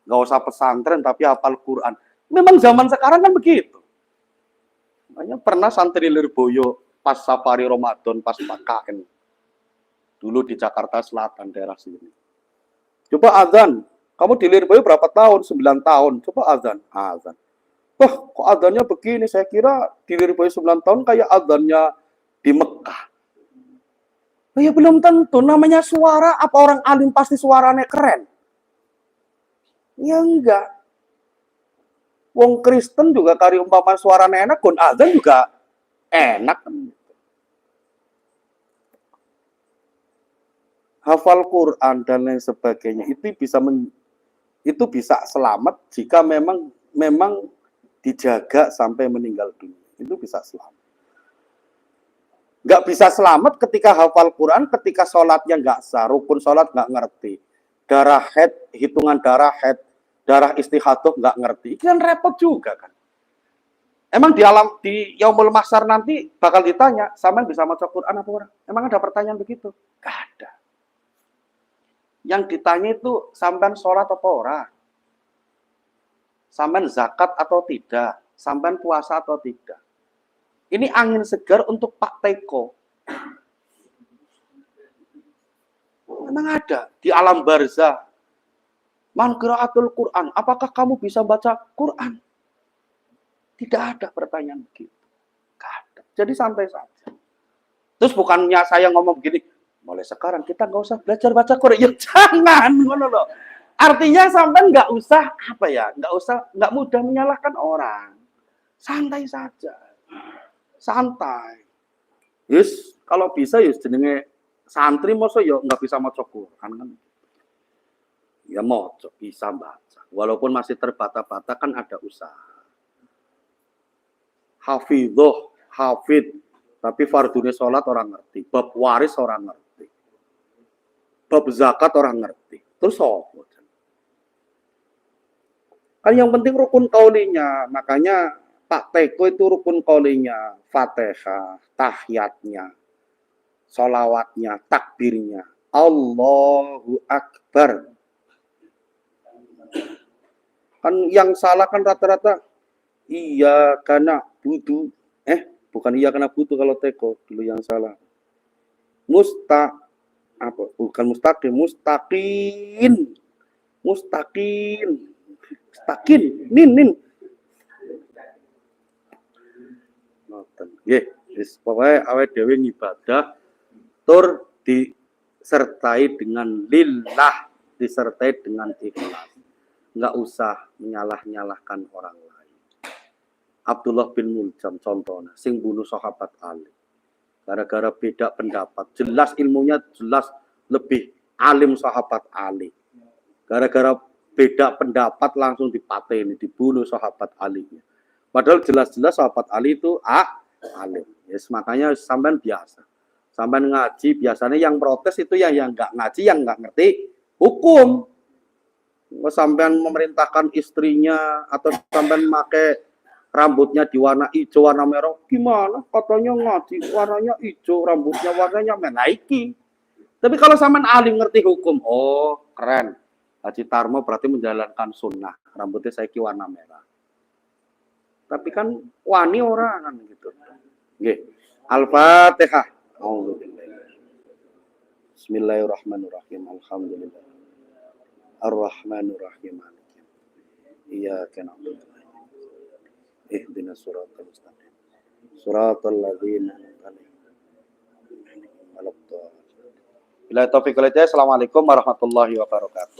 nggak usah pesantren tapi hafal Quran. Memang zaman sekarang kan begitu. Makanya pernah santri Lirboyo pas safari Ramadan, pas PKN. Dulu di Jakarta Selatan, daerah sini. Coba azan. Kamu di Lirboyo berapa tahun? 9 tahun. Coba azan. Azan. Wah, kok azannya begini? Saya kira di Lirboyo 9 tahun kayak azannya di Mekah. Oh ya belum tentu, namanya suara, apa orang alim pasti suaranya keren? Ya enggak. Wong Kristen juga kari umpama suaranya enak, gon azan juga enak. hafal Quran dan lain sebagainya itu bisa selamat jika memang dijaga sampai meninggal dunia. Itu bisa selamat. Nggak bisa selamat ketika hafal Quran, ketika sholatnya nggak sah, rukun sholat nggak ngerti, darah haid, hitungan darah haid, darah istihadah nggak ngerti, itu kan repot juga kan. Emang di yaumul mahsyar nanti bakal ditanya, sampean bisa maca Quran apa orang? Emang ada pertanyaan begitu? Nggak ada. Yang ditanya itu sampean sholat apa orang? Sampean zakat atau tidak? Sampean puasa atau tidak? Ini angin segar untuk Pak Teko. Memang ada di alam barzah. Man qiraatul Quran, apakah kamu bisa baca Quran? Tidak ada pertanyaan begitu. Tidak ada. Jadi santai saja. Terus bukannya saya ngomong begini, mulai sekarang kita nggak usah belajar baca Quran. Ya jangan, ngono loh. Artinya sampai nggak usah nggak mudah menyalahkan orang. Santai saja. Santai. Yes, kalau bisa ya jenenge santri masa ya nggak bisa maca Quran kan. Ya maca bisa baca. Walaupun masih terbata-bata kan ada usaha. Hafid, tapi fardune sholat orang ngerti, bab waris orang ngerti, bab zakat orang ngerti. Terus apa? Kan yang penting rukun kaulinya, makanya Pak Teko itu rukun kaulinya, Fatihah, tahiyatnya, sholawatnya, takbirnya, Allahu Akbar. Kan yang salah kan rata-rata iya karena butuh, bukan iya karena butuh kalau Teko dulu yang salah. Bukan mustaqim, nin. Nggih, wis pokoke awake dhewe ngibadah tur disertai dengan lillah, disertai dengan ikhlas. Enggak usah menyalah-nyalahkan orang lain. Abdullah bin Muljam contohnya, sing bunuh sahabat Ali. Gara-gara beda pendapat, jelas ilmunya jelas lebih alim sahabat Ali. Gara-gara beda pendapat langsung dipateni, dibunuh sahabat Ali. Padahal jelas-jelas sahabat Ali itu alim. Yes, makanya sampean biasa. Sampean ngaji, biasanya yang protes itu yang nggak ngaji, yang nggak ngerti hukum. Sampean memerintahkan istrinya atau sampean pakai rambutnya di warna hijau, warna merah, gimana? Katanya ngaji warnanya hijau, rambutnya warnanya merah. Tapi kalau sampean alim ngerti hukum, oh keren. Haji Tarmo berarti menjalankan sunnah, rambutnya saiki warna merah. Tapi kan wani orang kan gitu. Nggih. Al-Fatihah. Bismillahirrahmanirrahim. Alhamdulillah. Ar-Rahmanir-Rahim. Iyyaka na'budu wa iyyaka nasta'in. Ihdinas siratal mustaqim. Siratal ladzina an'amta 'alaihim. Bila taufiq wal hidayah. Assalamualaikum warahmatullahi wabarakatuh.